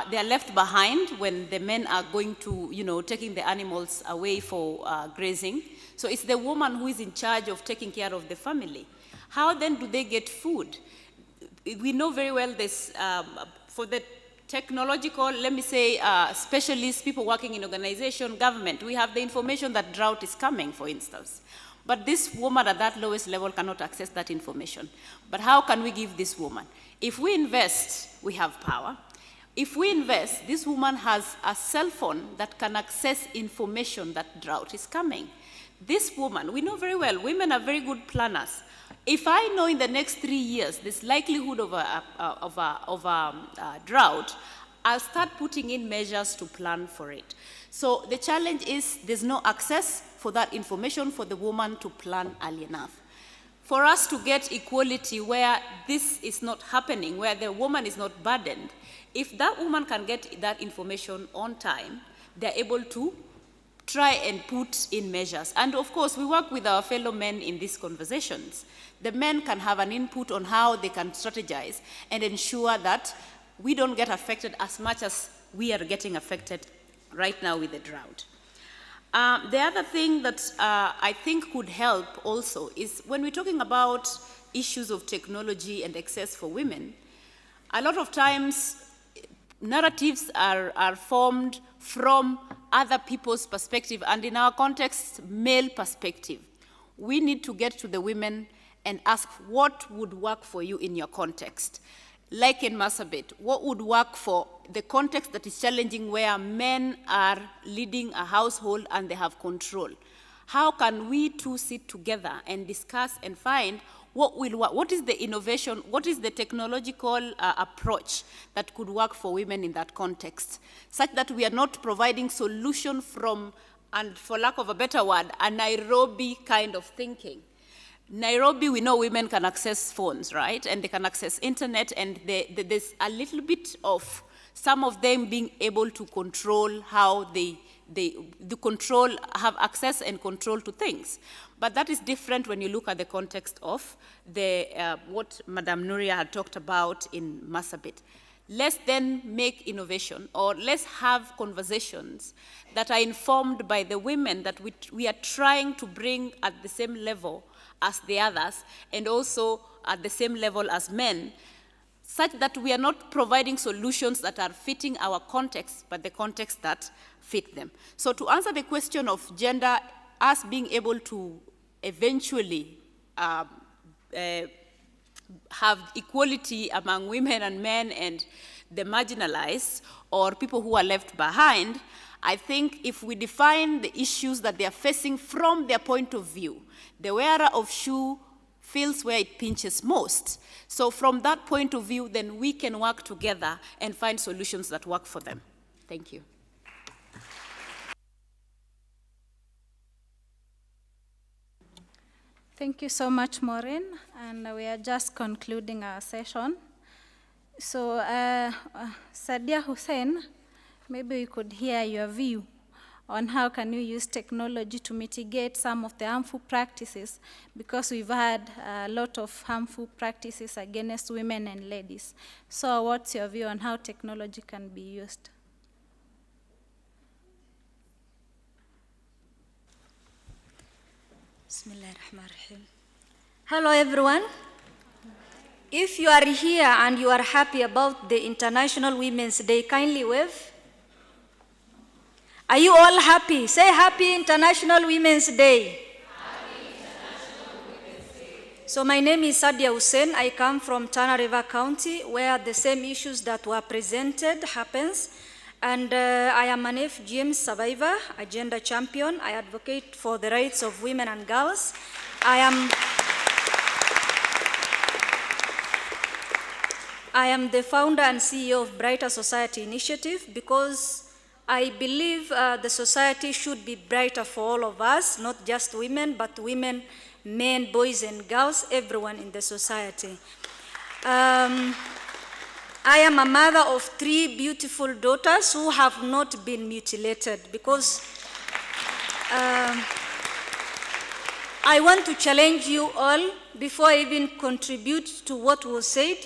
L: They are left behind when the men are going to, taking the animals away for grazing. So it's the woman who is in charge of taking care of the family. How then do they get food? We know very well this, for the technological, let me say, specialists, people working in organization, government, we have the information that drought is coming, for instance. But this woman at that lowest level cannot access that information. But how can we give this woman? If we invest, we have power. If we invest, this woman has a cell phone that can access information that drought is coming. This woman, we know very well, women are very good planners. If I know in the next 3 years this likelihood of a drought, I'll start putting in measures to plan for it. So the challenge is there's no access for that information for the woman to plan early enough. For us to get equality where this is not happening, where the woman is not burdened, if that woman can get that information on time, they're able to try and put in measures. And of course, we work with our fellow men in these conversations. The men can have an input on how they can strategize and ensure that we don't get affected as much as we are getting affected right now with the drought. The other thing that I think could help also is when we're talking about issues of technology and access for women, a lot of times narratives are formed from other people's perspective, and in our context, male perspective. We need to get to the women and ask what would work for you in your context. Like in Marsabit, what would work for the context that is challenging where men are leading a household and they have control? How can we two sit together and discuss and find what will work? What is the innovation? What is the technological approach that could work for women in that context? Such that we are not providing solution from, and for lack of a better word, a Nairobi kind of thinking. Nairobi, we know women can access phones, right? And they can access internet, and there's a little bit of some of them being able to control how they have access and control to things. But that is different when you look at the context of what Madam Nuria had talked about in Marsabit. Let's then make innovation, or let's have conversations that are informed by the women that we are trying to bring at the same level as the others, and also at the same level as men, such that we are not providing solutions that are fitting our context, but the context that fit them. So to answer the question of gender, us being able to eventually have equality among women and men and the marginalized or people who are left behind, I think if we define the issues that they are facing from their point of view, the wearer of shoe feels where it pinches most. So from that point of view, then we can work together and find solutions that work for them. Thank you.
F: Thank you so much, Maureen. And we are just concluding our session. So, Sadia Hussein, maybe we could hear your view on how can you use technology to mitigate some of the harmful practices, because we've had a lot of harmful practices against women and ladies. So what's your view on how technology can be used?
M: Hello everyone. If you are here and you are happy about the International Women's Day, kindly wave. Are you all happy? Say Happy International Women's Day. Happy International Women's Day. So my name is Sadia Hussein. I come from Tana River County, where the same issues that were presented happens. And I am an FGM survivor, a gender champion. I advocate for the rights of women and girls. I am the founder and CEO of Brighter Society Initiative because I believe the society should be brighter for all of us, not just women, but women, men, boys, and girls, everyone in the society. I am a mother of 3 beautiful daughters who have not been mutilated because I want to challenge you all before I even contribute to what was said.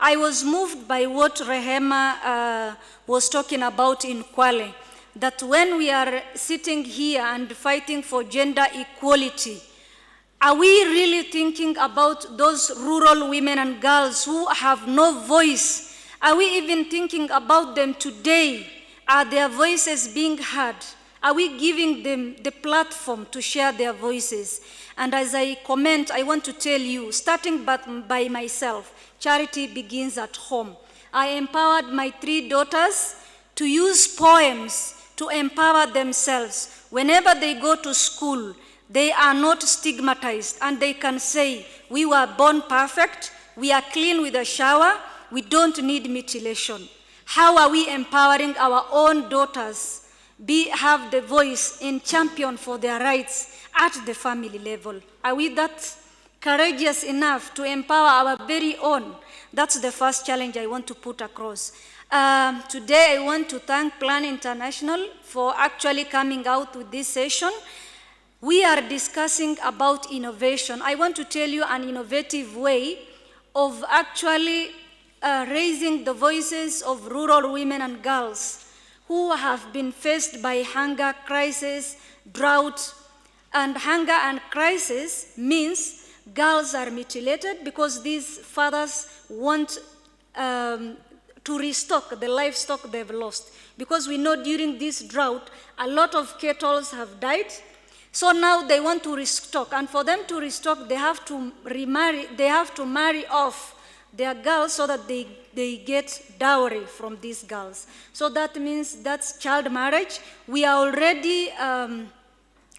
M: I was moved by what Rehema was talking about in Kwale, that when we are sitting here and fighting for gender equality, are we really thinking about those rural women and girls who have no voice? Are we even thinking about them today? Are their voices being heard? Are we giving them the platform to share their voices? And as I comment, I want to tell you, starting by myself, charity begins at home. I empowered my 3 daughters to use poems to empower themselves. Whenever they go to school, they are not stigmatized, and they can say, we were born perfect, we are clean with a shower, we don't need mutilation. How are we empowering our own daughters have the voice and champion for their rights at the family level? Are we that courageous enough to empower our very own? That's the first challenge I want to put across. Today I want to thank Plan International for actually coming out with this session. We are discussing about innovation. I want to tell you an innovative way of actually raising the voices of rural women and girls who have been faced by hunger, crisis, drought. And hunger and crisis means girls are mutilated because these fathers want to restock the livestock they've lost. Because we know during this drought, a lot of cattle have died. So now they want to restock. And for them to restock, they have to remarry, they have to marry off their girls so that they get dowry from these girls. So that means that's child marriage. We are already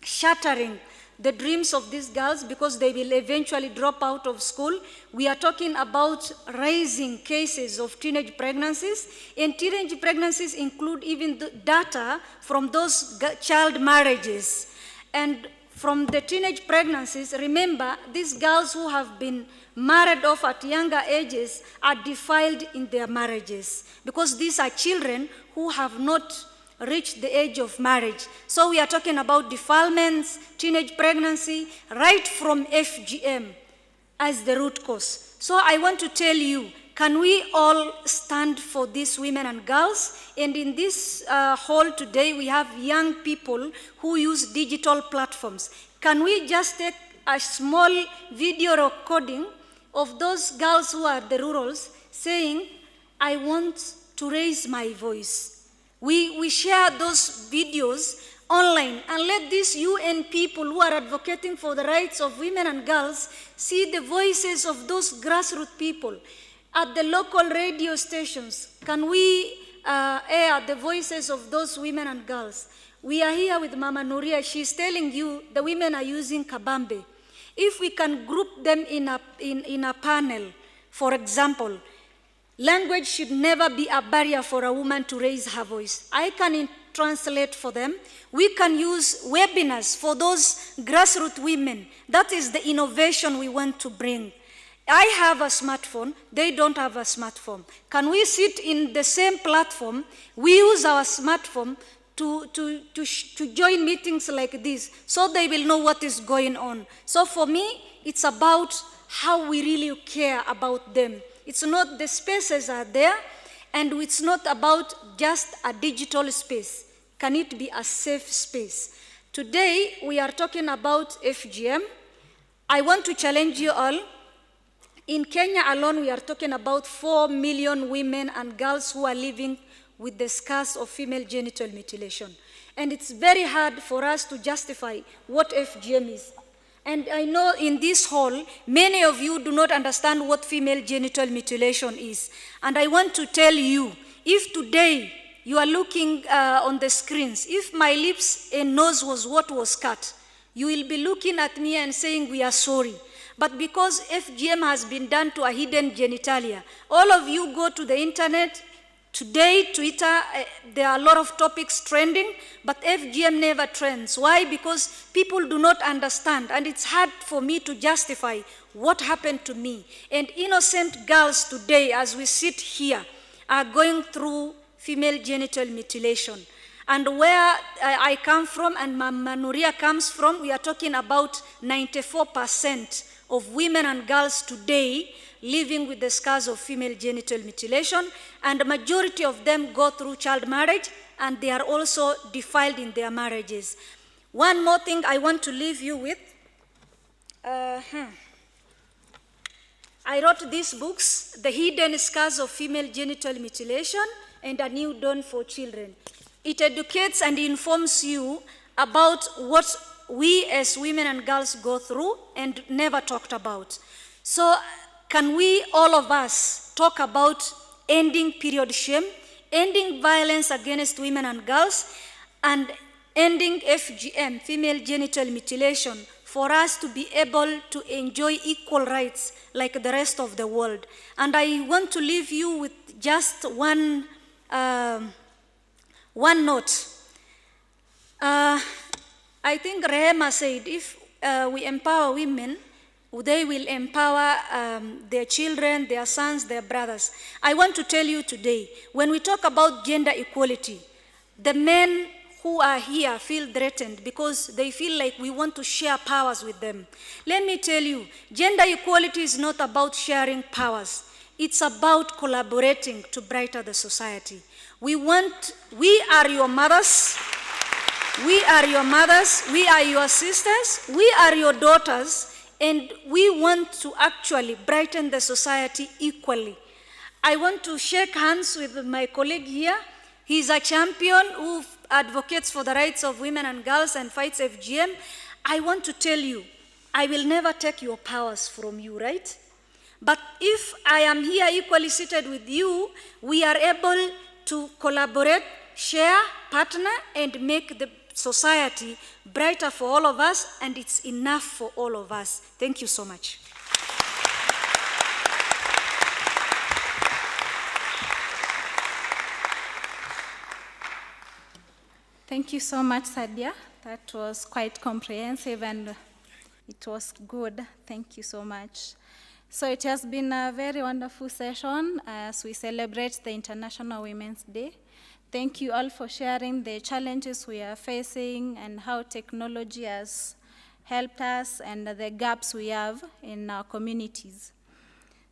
M: shattering the dreams of these girls because they will eventually drop out of school. We are talking about raising cases of teenage pregnancies, and teenage pregnancies include even the data from those child marriages. And from the teenage pregnancies, remember, these girls who have been married off at younger ages are defiled in their marriages because these are children who have not reached the age of marriage. So we are talking about defilements, teenage pregnancy, right from FGM as the root cause. So I want to tell you, can we all stand for these women and girls? And in this hall today, we have young people who use digital platforms. Can we just take a small video recording of those girls who are the rurals saying, I want to raise my voice? We share those videos online and let these UN people who are advocating for the rights of women and girls see the voices of those grassroots people. At the local radio stations, can we air the voices of those women and girls? We are here with Mama Nuria. She's telling you the women are using kabambe. If we can group them in a panel, for example, language should never be a barrier for a woman to raise her voice. I can translate for them. We can use webinars for those grassroots women. That is the innovation we want to bring. I have a smartphone, they don't have a smartphone. Can we sit in the same platform? We use our smartphone to join meetings like this so they will know what is going on. So for me, it's about how we really care about them. It's not the spaces are there, and it's not about just a digital space. Can it be a safe space? Today, we are talking about FGM. I want to challenge you all. In Kenya alone, we are talking about 4 million women and girls who are living with the scars of female genital mutilation. And it's very hard for us to justify what FGM is. And I know in this hall, many of you do not understand what female genital mutilation is. And I want to tell you, if today you are looking on the screens. If my lips and nose was what was cut, you will be looking at me and saying, we are sorry. But because FGM has been done to a hidden genitalia, all of you go to the internet, today, Twitter, there are a lot of topics trending, but FGM never trends. Why? Because people do not understand, and it's hard for me to justify what happened to me. And innocent girls today, as we sit here, are going through female genital mutilation. And where I come from and Mama Nuria comes from, we are talking about 94% of women and girls today living with the scars of female genital mutilation, and the majority of them go through child marriage, and they are also defiled in their marriages. One more thing I want to leave you with. I wrote these books, The Hidden Scars of Female Genital Mutilation and A New Dawn for Children. It educates and informs you about what we as women and girls go through and never talked about. So can we, all of us, talk about ending period shame, ending violence against women and girls, and ending FGM, female genital mutilation, for us to be able to enjoy equal rights like the rest of the world. And I want to leave you with just one note. I think Rehema said, if we empower women, they will empower their children, their sons, their brothers. I want to tell you today, when we talk about gender equality, the men who are here feel threatened because they feel like we want to share powers with them. Let me tell you, gender equality is not about sharing powers. It's about collaborating to brighten the society. We are your mothers, we are your mothers, we are your sisters, we are your daughters, and we want to actually brighten the society equally. I want to shake hands with my colleague here. He's a champion who advocates for the rights of women and girls and fights FGM. I want to tell you, I will never take your powers from you, right? But if I am here equally seated with you, we are able to collaborate, share, partner, and make the society brighter for all of us, and it's enough for all of us. Thank you so much.
F: Thank you so much, Sadia. That was quite comprehensive and it was good. Thank you so much. So it has been a very wonderful session as we celebrate the International Women's Day. Thank you all for sharing the challenges we are facing and how technology has helped us and the gaps we have in our communities.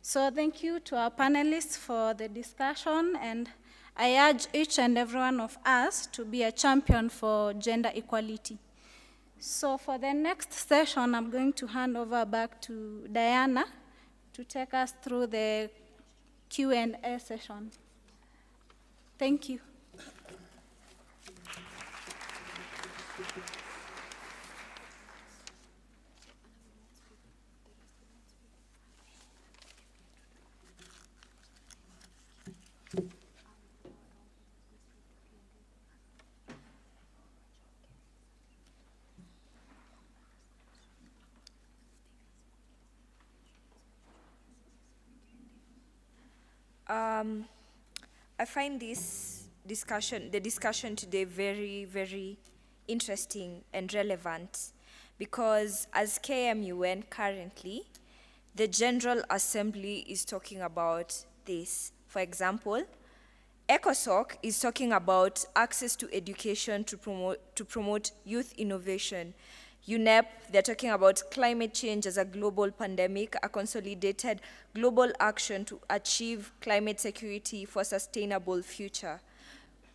F: So thank you to our panelists for the discussion, and I urge each and every one of us to be a champion for gender equality. So for the next session, I'm going to hand over back to Diana to take us through the Q&A session. Thank you.
A: I find this the discussion today very, very interesting and relevant because as KMUN currently, the General Assembly is talking about this. For example, ECOSOC is talking about access to education to promote youth innovation. UNEP, they're talking about climate change as a global pandemic, a consolidated global action to achieve climate security for a sustainable future.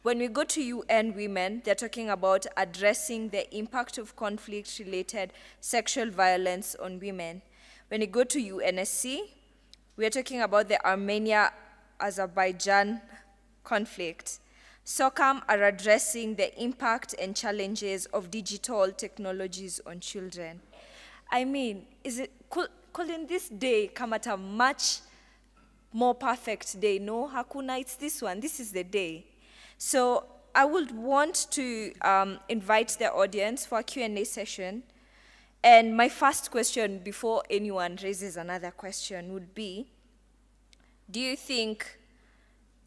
A: When we go to UN Women, they're talking about addressing the impact of conflict-related sexual violence on women. When we go to UNSC, we're talking about the Armenia-Azerbaijan conflict. SOCAM are addressing the impact and challenges of digital technologies on children. I mean, couldn't this day come at a much more perfect day? No, Hakuna, it's this one. This is the day. So I would want to invite the audience for a Q&A session. And my first question, before anyone raises another question, would be, do you think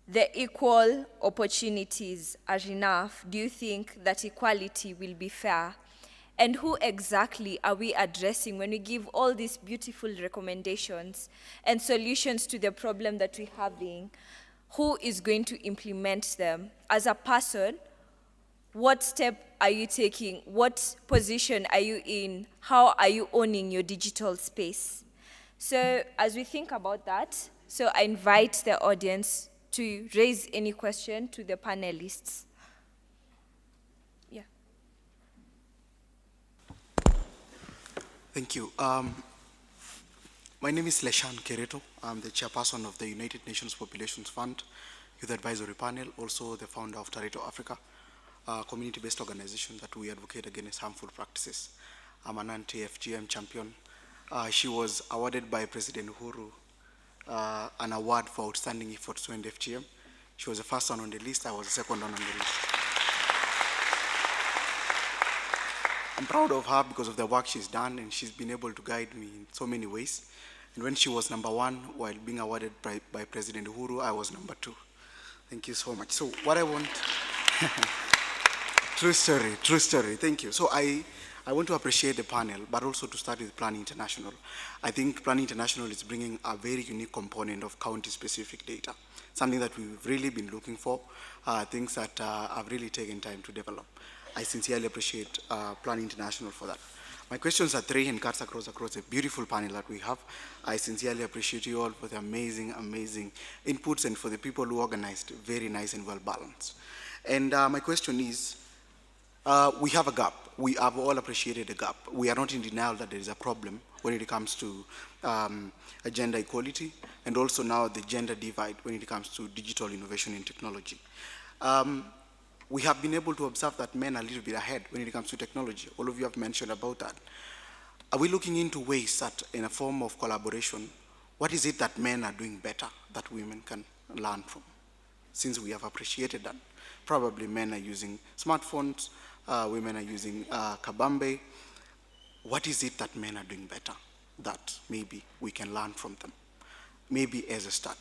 A: the equal opportunities are enough? Do you think that equality will be fair? And who exactly are we addressing when we give all these beautiful recommendations and solutions to the problem that we're having? Who is going to implement them? As a person, what step are you taking? What position are you in? How are you owning your digital space? So as we think about that, so I invite the audience to raise any question to the panelists. Yeah.
N: Thank you. My name is Leshan Kereto. I'm the chairperson of the United Nations Populations Fund Youth Advisory Panel, also the founder of Tareto Africa, a community-based organization that we advocate against harmful practices. I'm an anti-FGM champion. She was awarded by President Uhuru an award for outstanding efforts to end FGM. She was the first one on the list. I was the second one on the list. I'm proud of her because of the work she's done, and she's been able to guide me in so many ways. And when she was number one while being awarded by President Uhuru, I was number two. Thank you so much. So what I want, true story, thank you. So I want to appreciate the panel, but also to start with Plan International. I think Plan International is bringing a very unique component of county-specific data, something that we've really been looking for, things that have really taken time to develop. I sincerely appreciate Plan International for that. My questions are three and cuts across a beautiful panel that we have. I sincerely appreciate you all for the amazing inputs, and for the people who organized, very nice and well balanced. And my question is, we have a gap. We have all appreciated the gap. We are not in denial that there is a problem when it comes to gender equality, and also now the gender divide when it comes to digital innovation and technology. We have been able to observe that men are a little bit ahead when it comes to technology. All of you have mentioned about that. Are we looking into ways that, in a form of collaboration, what is it that men are doing better that women can learn from? Since we have appreciated that, probably men are using smartphones, women are using kabambe. What is it that men are doing better that maybe we can learn from them? Maybe as a start.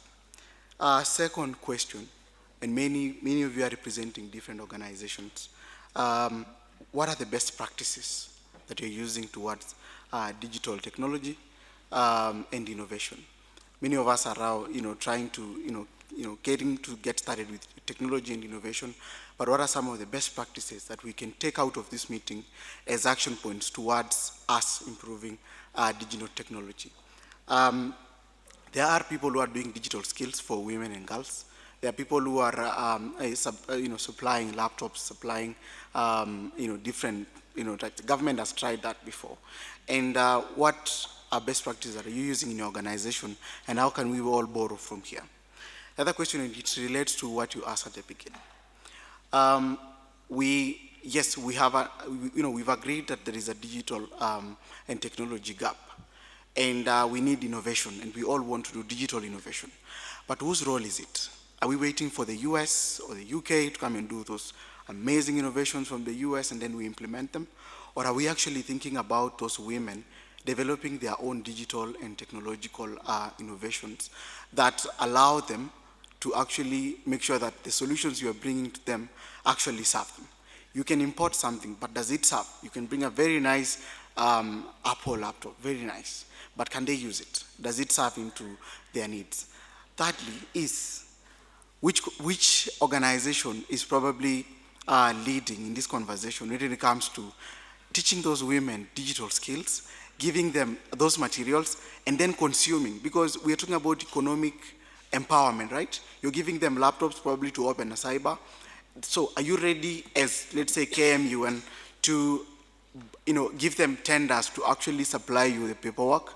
N: Second question, and many of you are representing different organizations. What are the best practices that you're using towards digital technology and innovation? Many of us are now, trying to, getting to get started with technology and innovation, but what are some of the best practices that we can take out of this meeting as action points towards us improving digital technology? There are people who are doing digital skills for women and girls. There are people who are, supplying laptops, supplying, different, like the government has tried that before. And what are best practices that are you using in your organization, and how can we all borrow from here? The other question, it relates to what you asked at the beginning. We have we've agreed that there is a digital and technology gap, and we need innovation, and we all want to do digital innovation. But whose role is it? Are we waiting for the US or the UK to come and do those amazing innovations from the US and then we implement them? Or are we actually thinking about those women developing their own digital and technological innovations that allow them to actually make sure that the solutions you are bringing to them actually serve them? You can import something, but does it serve? You can bring a very nice Apple laptop, very nice, but can they use it? Does it serve into their needs? Thirdly is, which organization is probably leading in this conversation when it comes to teaching those women digital skills, giving them those materials, and then consuming? Because we are talking about economic empowerment, right? You're giving them laptops probably to open a cyber. So are you ready as, let's say, KMUN to give them tenders to actually supply you the paperwork?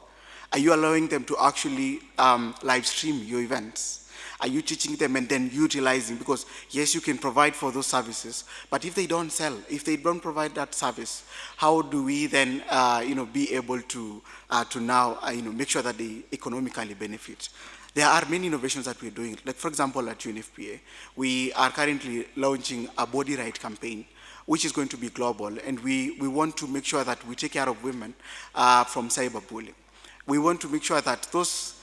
N: Are you allowing them to actually live stream your events? Are you teaching them and then utilizing? Because yes, you can provide for those services, but if they don't sell, if they don't provide that service, how do we then be able to now make sure that they economically benefit? There are many innovations that we're doing. Like, for example, at UNFPA, we are currently launching a body right campaign, which is going to be global, and we want to make sure that we take care of women from cyberbullying. We want to make sure that those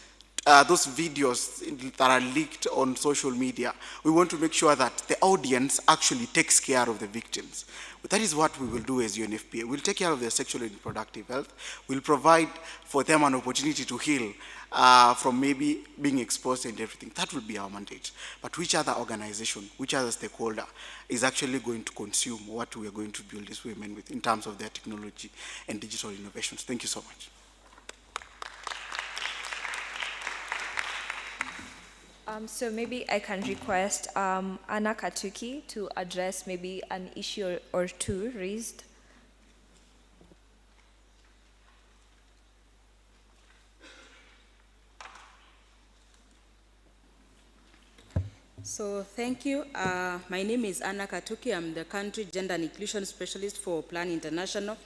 N: videos that are leaked on social media, we want to make sure that the audience actually takes care of the victims. That is what we will do as UNFPA. We'll take care of their sexual and reproductive health. We'll provide for them an opportunity to heal from maybe being exposed and everything. That will be our mandate. But which other organization, which other stakeholder is actually going to consume what we are going to build these women with in terms of their technology and digital innovations? Thank you so much.
A: So maybe I can request Anna Katuki to address maybe an issue or two raised.
O: So thank you. My name is Anna Katuki. I'm the Country Gender and Inclusion Specialist for Plan International.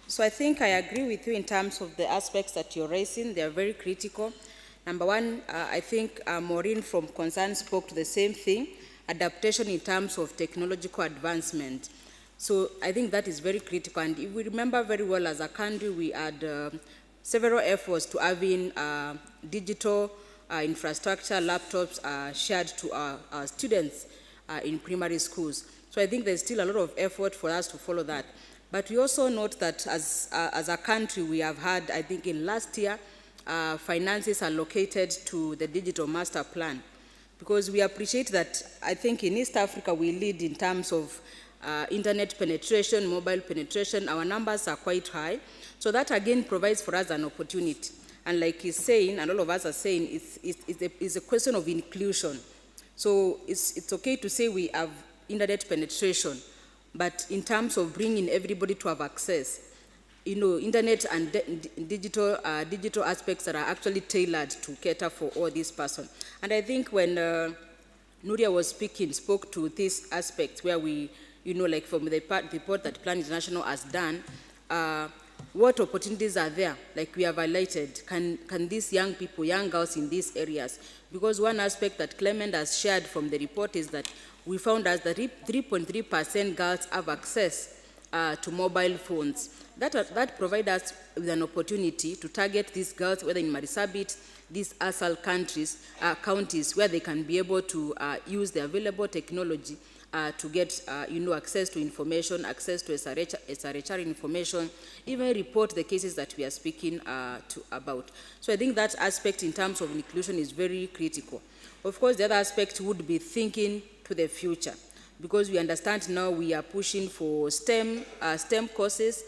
O: So I think I agree with you in terms of the aspects that you're raising. They're very critical. Number one, I think Maureen from Concern spoke to the same thing, adaptation in terms of technological advancement. So I think that is very critical. And if we remember very well, as a country, we had several efforts to having digital infrastructure, laptops shared to our students in primary schools. So I think there's still a lot of effort for us to follow that. But we also note that as a country, we have had, I think in last year, finances allocated to the Digital Master Plan, because we appreciate that, I think in East Africa we lead in terms of internet penetration, mobile penetration. Our numbers are quite high. So that again provides for us an opportunity. And like he's saying, and all of us are saying, it's a question of inclusion. So it's okay to say we have internet penetration, but in terms of bringing everybody to have access, you know, internet and digital aspects that are actually tailored to cater for all these persons. And I think when Nuria was speaking, spoke to these aspects where we, you know, like from the report that Plan International has done, what opportunities are there? Like we have highlighted, can these young people, young girls in these areas, because one aspect that Clement has shared from the report is that we found out that 3.3% girls have access to mobile phones. That provides us with an opportunity to target these girls, whether in Marisabit, these ASAL counties, where they can be able to use the available technology to get you know, access to information, access to SRHR information, even report the cases that we are speaking about. So I think that aspect in terms of inclusion is very critical. Of course, the other aspect would be thinking to the future, because we understand now we are pushing for STEM courses.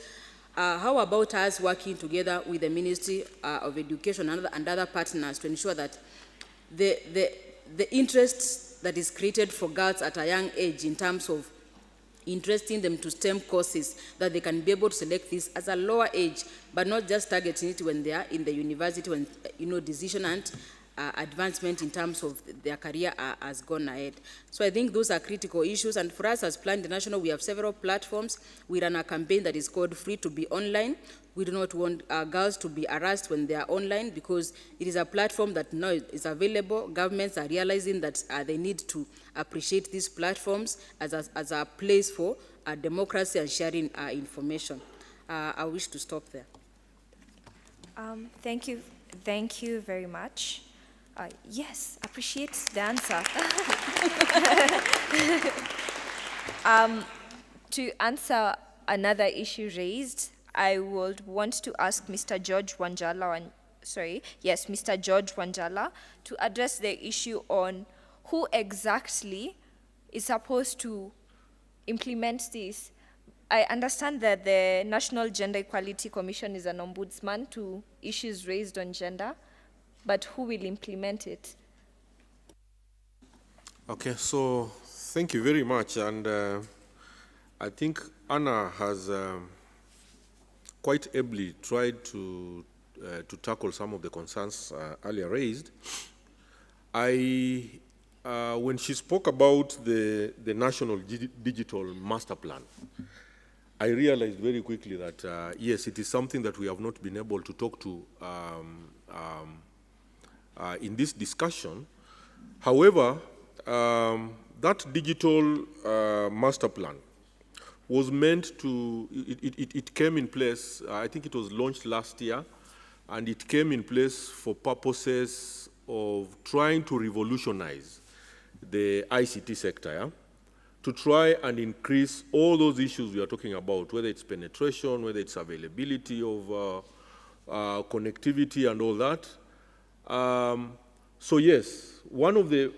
O: How about us working together with the Ministry of Education and other partners to ensure that the interest that is created for girls at a young age in terms of interesting them to STEM courses, that they can be able to select this as a lower age, but not just targeting it when they are in the university, when, you know, decision and advancement in terms of their career has gone ahead. So I think those are critical issues. And for us as Plan International, we have several platforms. We run a campaign that is called Free to be Online. We do not want girls to be harassed when they are online, because it is a platform that now is available. Governments are realizing that they need to appreciate these platforms as a place for democracy and sharing information. I wish to stop there.
A: Thank you very much. Yes, appreciate the answer. To answer another issue raised, I would want to ask Mr. George Wanjala, Mr. George Wanjala, to address the issue on who exactly is supposed to implement this. I understand that the National Gender Equality Commission is an ombudsman to issues raised on gender, but who will implement it?
J: Okay, so thank you very much. And I think Anna has quite ably tried to tackle some of the concerns earlier raised. When she spoke about the National Digital Master Plan, I realized very quickly that, yes, it is something that we have not been able to talk to in this discussion. However, that digital master plan was meant to, it came in place, I think it was launched last year, and it came in place for purposes of trying to revolutionize the ICT sector, yeah? To try and increase all those issues we are talking about, whether it's penetration, whether it's availability of connectivity and all that. So yes, one of the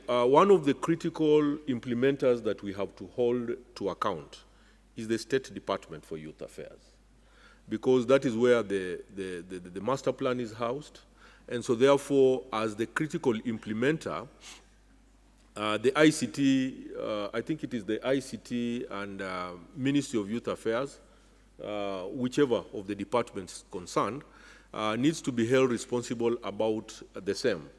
J: critical implementers that we have to hold to account is the State Department for Youth Affairs, because that is where the master plan is housed. And so therefore, as the critical implementer, the ICT, I think it is the ICT and Ministry of Youth Affairs, whichever of the departments concerned, needs to be held responsible about the same.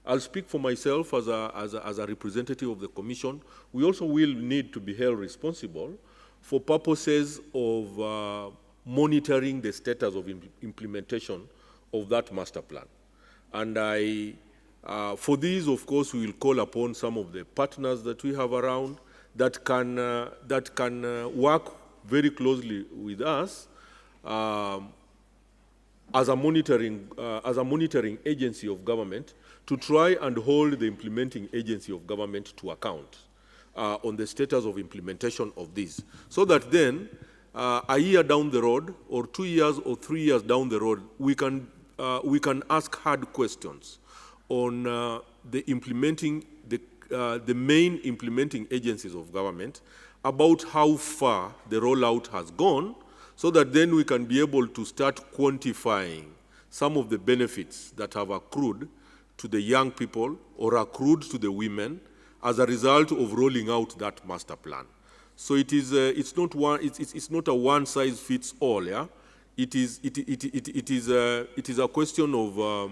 J: I'll speak for myself as a representative of the Commission. We also will need to be held responsible for purposes of monitoring the status of implementation of that master plan. And for these, of course, we will call upon some of the partners that we have around that can work very closely with us as a monitoring agency of government to try and hold the implementing agency of government to account on the status of implementation of this, so that then a year down the road, or 2 years or 3 years down the road, we can ask hard questions on the main implementing agencies of government about how far the rollout has gone, so that then we can be able to start quantifying some of the benefits that have accrued to the young people or accrued to the women as a result of rolling out that master plan. So it is it's not a one size fits all. Yeah, it is a question of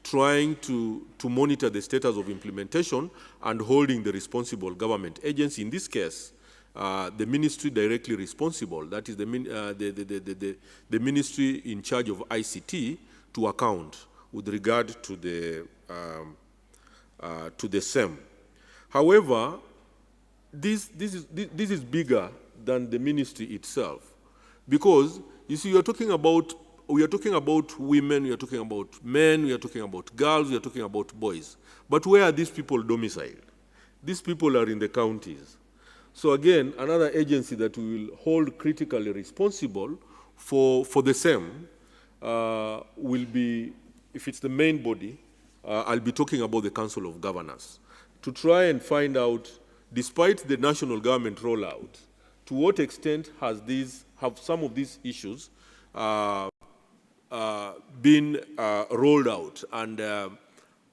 J: trying to monitor the status of implementation and holding the responsible government agency, in this case, the ministry directly responsible, that is the ministry in charge of ICT, to account with regard to the same. However, this is bigger than the ministry itself, because you see, we are talking about women, we are talking about men, we are talking about girls, we are talking about boys. But where are these people domiciled? These people are in the counties. So again, another agency that we will hold critically responsible for the same will be, if it's the main body, I'll be talking about the Council of Governors, to try and find out, despite the national government rollout, to what extent have some of these issues been rolled out and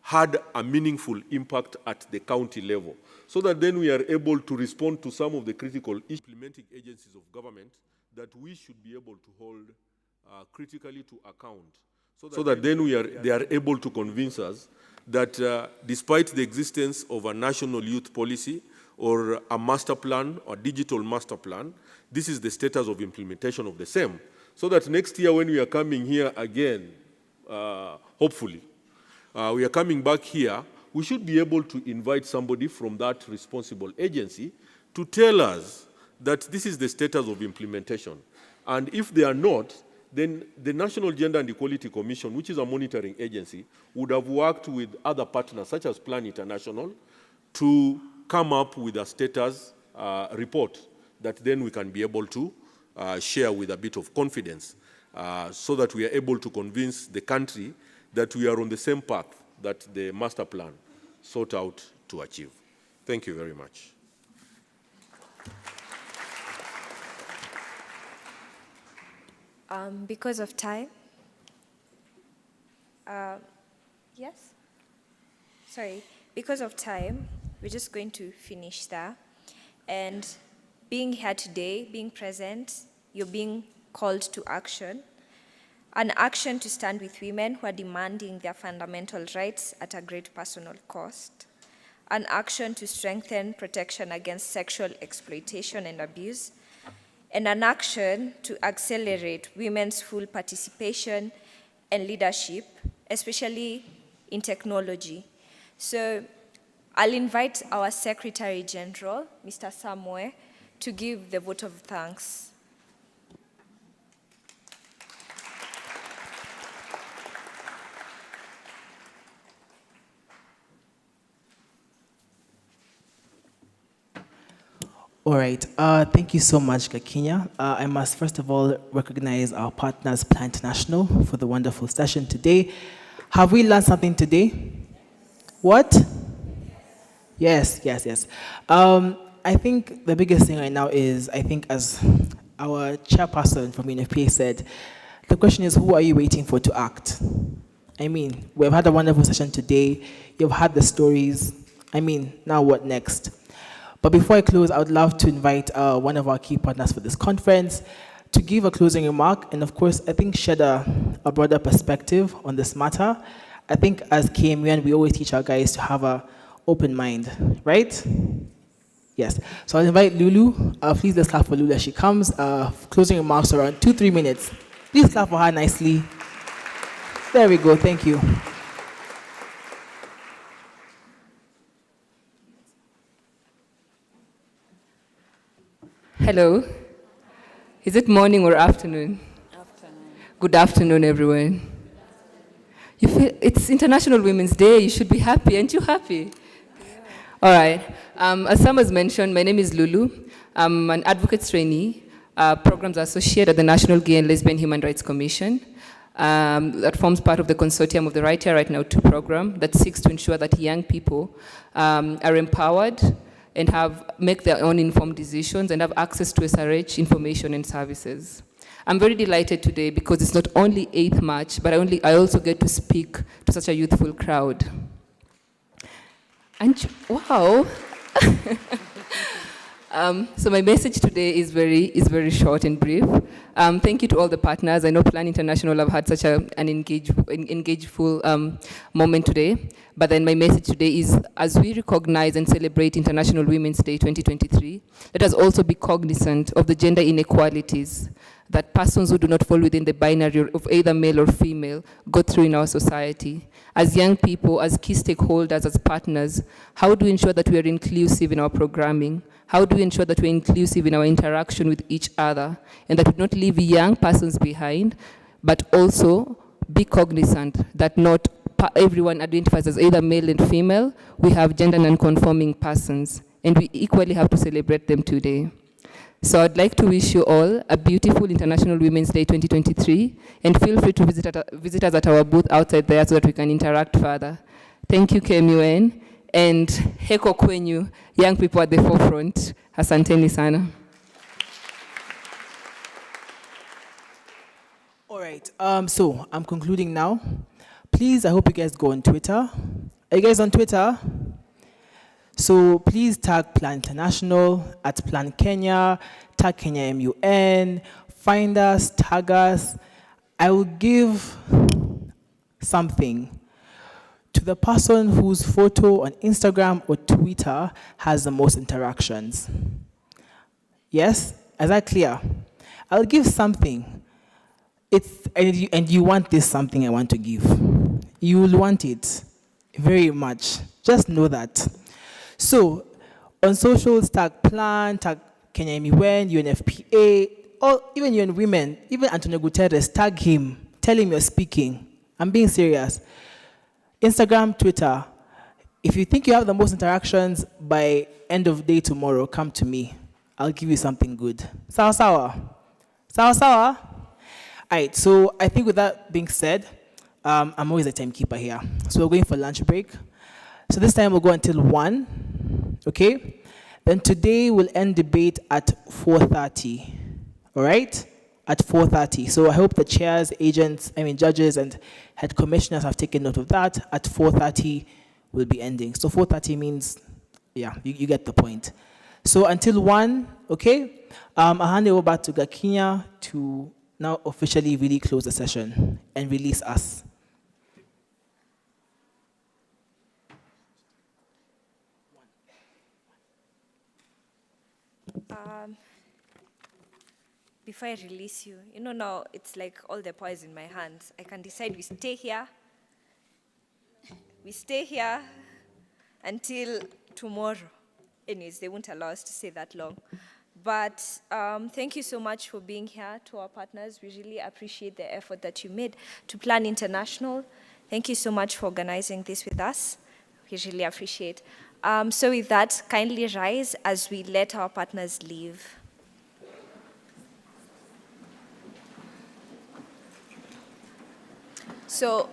J: had a meaningful impact at the county level, so that then we are able to respond to some of the critical implementing agencies of government that we should be able to hold critically to account, so that then they are able to convince us that despite the existence of a national youth policy or a master plan or digital master plan, this is the status of implementation of the same. So that next year when we are coming here again, hopefully, we are coming back here, we should be able to invite somebody from that responsible agency to tell us that this is the status of implementation. And if they are not, then the National Gender and Equality Commission, which is a monitoring agency, would have worked with other partners, such as Plan International, to come up with a status report that then we can be able to share with a bit of confidence, so that we are able to convince the country that we are on the same path that the master plan sought out to achieve. Thank you very much.
A: Because of time, yes? Sorry, because of time, we're just going to finish there. And being here today, being present, you're being called to action. An action to stand with women who are demanding their fundamental rights at a great personal cost. An action to strengthen protection against sexual exploitation and abuse. And an action to accelerate women's full participation and leadership, especially in technology. So I'll invite our Secretary General, Mr. Samuel, to give the vote of thanks.
P: All right. Thank you so much, Gakinya. I must first of all recognize our partners, Plan International, for the wonderful session today. Have we learned something today? What? Yes, yes, yes. I think the biggest thing right now is, I think as our chairperson from UNFPA said, the question is, who are you waiting for to act? I mean, we've had a wonderful session today. You've had the stories. I mean, now what next? But before I close, I would love to invite one of our key partners for this conference to give a closing remark, and of course, I think shed a broader perspective on this matter. I think as KMUN, we always teach our guys to have an open mind, right? Yes. So I'll invite Lulu. Please let's clap for Lulu as she comes. Closing remarks around 2-3 minutes. Please clap for her nicely. There we go. Thank you.
Q: Hello. Is it morning or afternoon?
L: Afternoon.
Q: Good afternoon, everyone. You feel it's International Women's Day. You should be happy. Aren't you happy? All right. As Sam has mentioned, my name is Lulu. I'm an advocate trainee, programs associate at the National Gay and Lesbian Human Rights Commission. That forms part of the consortium of the Right Here, Right Now 2 program that seeks to ensure that young people are empowered and make their own informed decisions and have access to SRH information and services. I'm very delighted today because it's not only 8th March, but I also get to speak to such a youthful crowd. And wow. So my message today is very short and brief. Thank you to all the partners. I know Plan International have had such an engageful moment today. But then my message today is, as we recognize and celebrate International Women's Day 2023, let us also be cognizant of the gender inequalities that persons who do not fall within the binary of either male or female go through in our society. As young people, as key stakeholders, as partners, how do we ensure that we are inclusive in our programming? How do we ensure that we're inclusive in our interaction with each other and that we don't leave young persons behind, but also be cognizant that not everyone identifies as either male and female. We have gender non-conforming persons, and we equally have to celebrate them today. So I'd like to wish you all a beautiful International Women's Day 2023, and feel free to visit us at our booth outside there so that we can interact further. Thank you, KMUN, and heko kwenyu, young people at the forefront. Asanteni sana.
P: All right, so I'm concluding now. Please, I hope you guys go on Twitter. Are you guys on Twitter? So please tag Plan International, at Plan Kenya, tag Kenya MUN, find us, tag us. I will give something to the person whose photo on Instagram or Twitter has the most interactions. Yes? Is that clear? I'll give something. And you want this something I want to give. You will want it very much. Just know that. So, on socials, tag Plan, tag Kenya MUN, UNFPA, or even UN Women, even Antonio Guterres, tag him. Tell him you're speaking. I'm being serious. Instagram, Twitter. If you think you have the most interactions by end of day tomorrow, come to me. I'll give you something good. Sawa sawa? Sawa sawa? All right, so I think with that being said, I'm always a timekeeper here. So we're going for lunch break. So this time we'll go until 1, okay? Then today we'll end debate at 4:30, all right? At 4:30. So I hope the chairs, judges and head commissioners have taken note of that. At 4:30 we'll be ending. So 4:30 means, yeah, you get the point. So until 1, okay? I'll hand it over back to Gakinya to now officially really close the session and release us.
A: Before I release you, now it's like all the power is in my hands. I can decide we stay here we stay here until tomorrow. Anyways, they won't allow us to stay that long. But thank you so much for being here to our partners. We really appreciate the effort that you made to Plan International. Thank you so much for organizing this with us. We really appreciate. So with that, kindly rise as we let our partners leave. So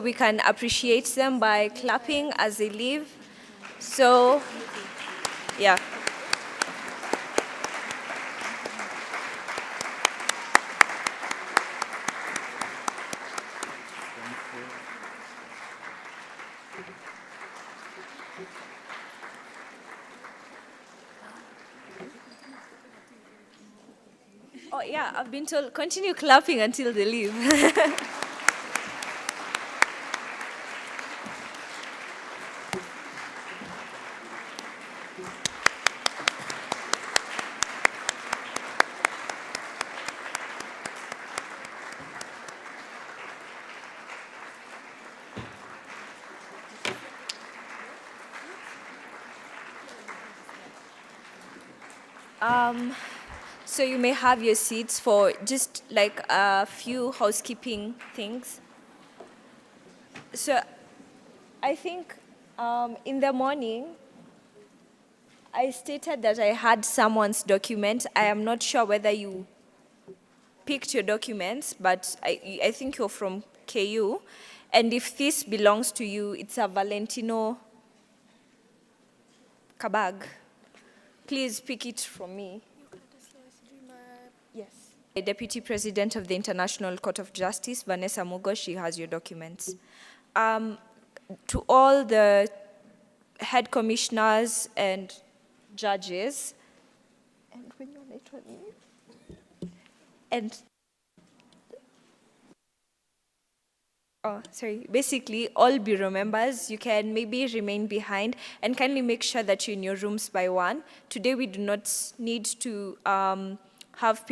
A: we can appreciate them by clapping as they leave. So, yeah. Oh, yeah, I've been told continue clapping until they leave. So you may have your seats for just like a few housekeeping things. So I think in the morning, I stated that I had someone's document. I am not sure whether you picked your documents, but I think you're from KU. And if this belongs to you, it's a Valentino kabag. Please pick it from me. Yes. The Deputy President of the International Court of Justice, Vanessa Mugo, she has your documents. To all the head commissioners and judges, basically all bureau members, you can maybe remain behind and kindly make sure that you're in your rooms by 1. Today we do not need to have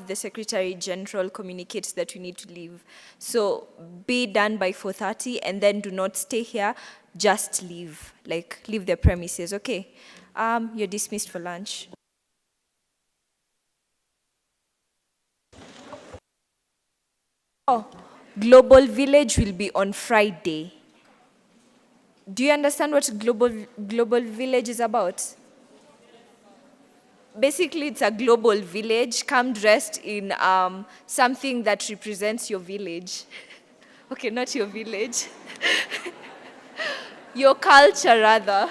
A: the Secretary General communicate that you need to leave. So be done by 4:30 and then do not stay here, just leave, like leave the premises, okay? You're dismissed for lunch. Oh, Global Village will be on Friday. Do you understand what Global Village is about? Basically, it's a global village. Come dressed in something that represents your village. Okay, not your village. Your culture, rather.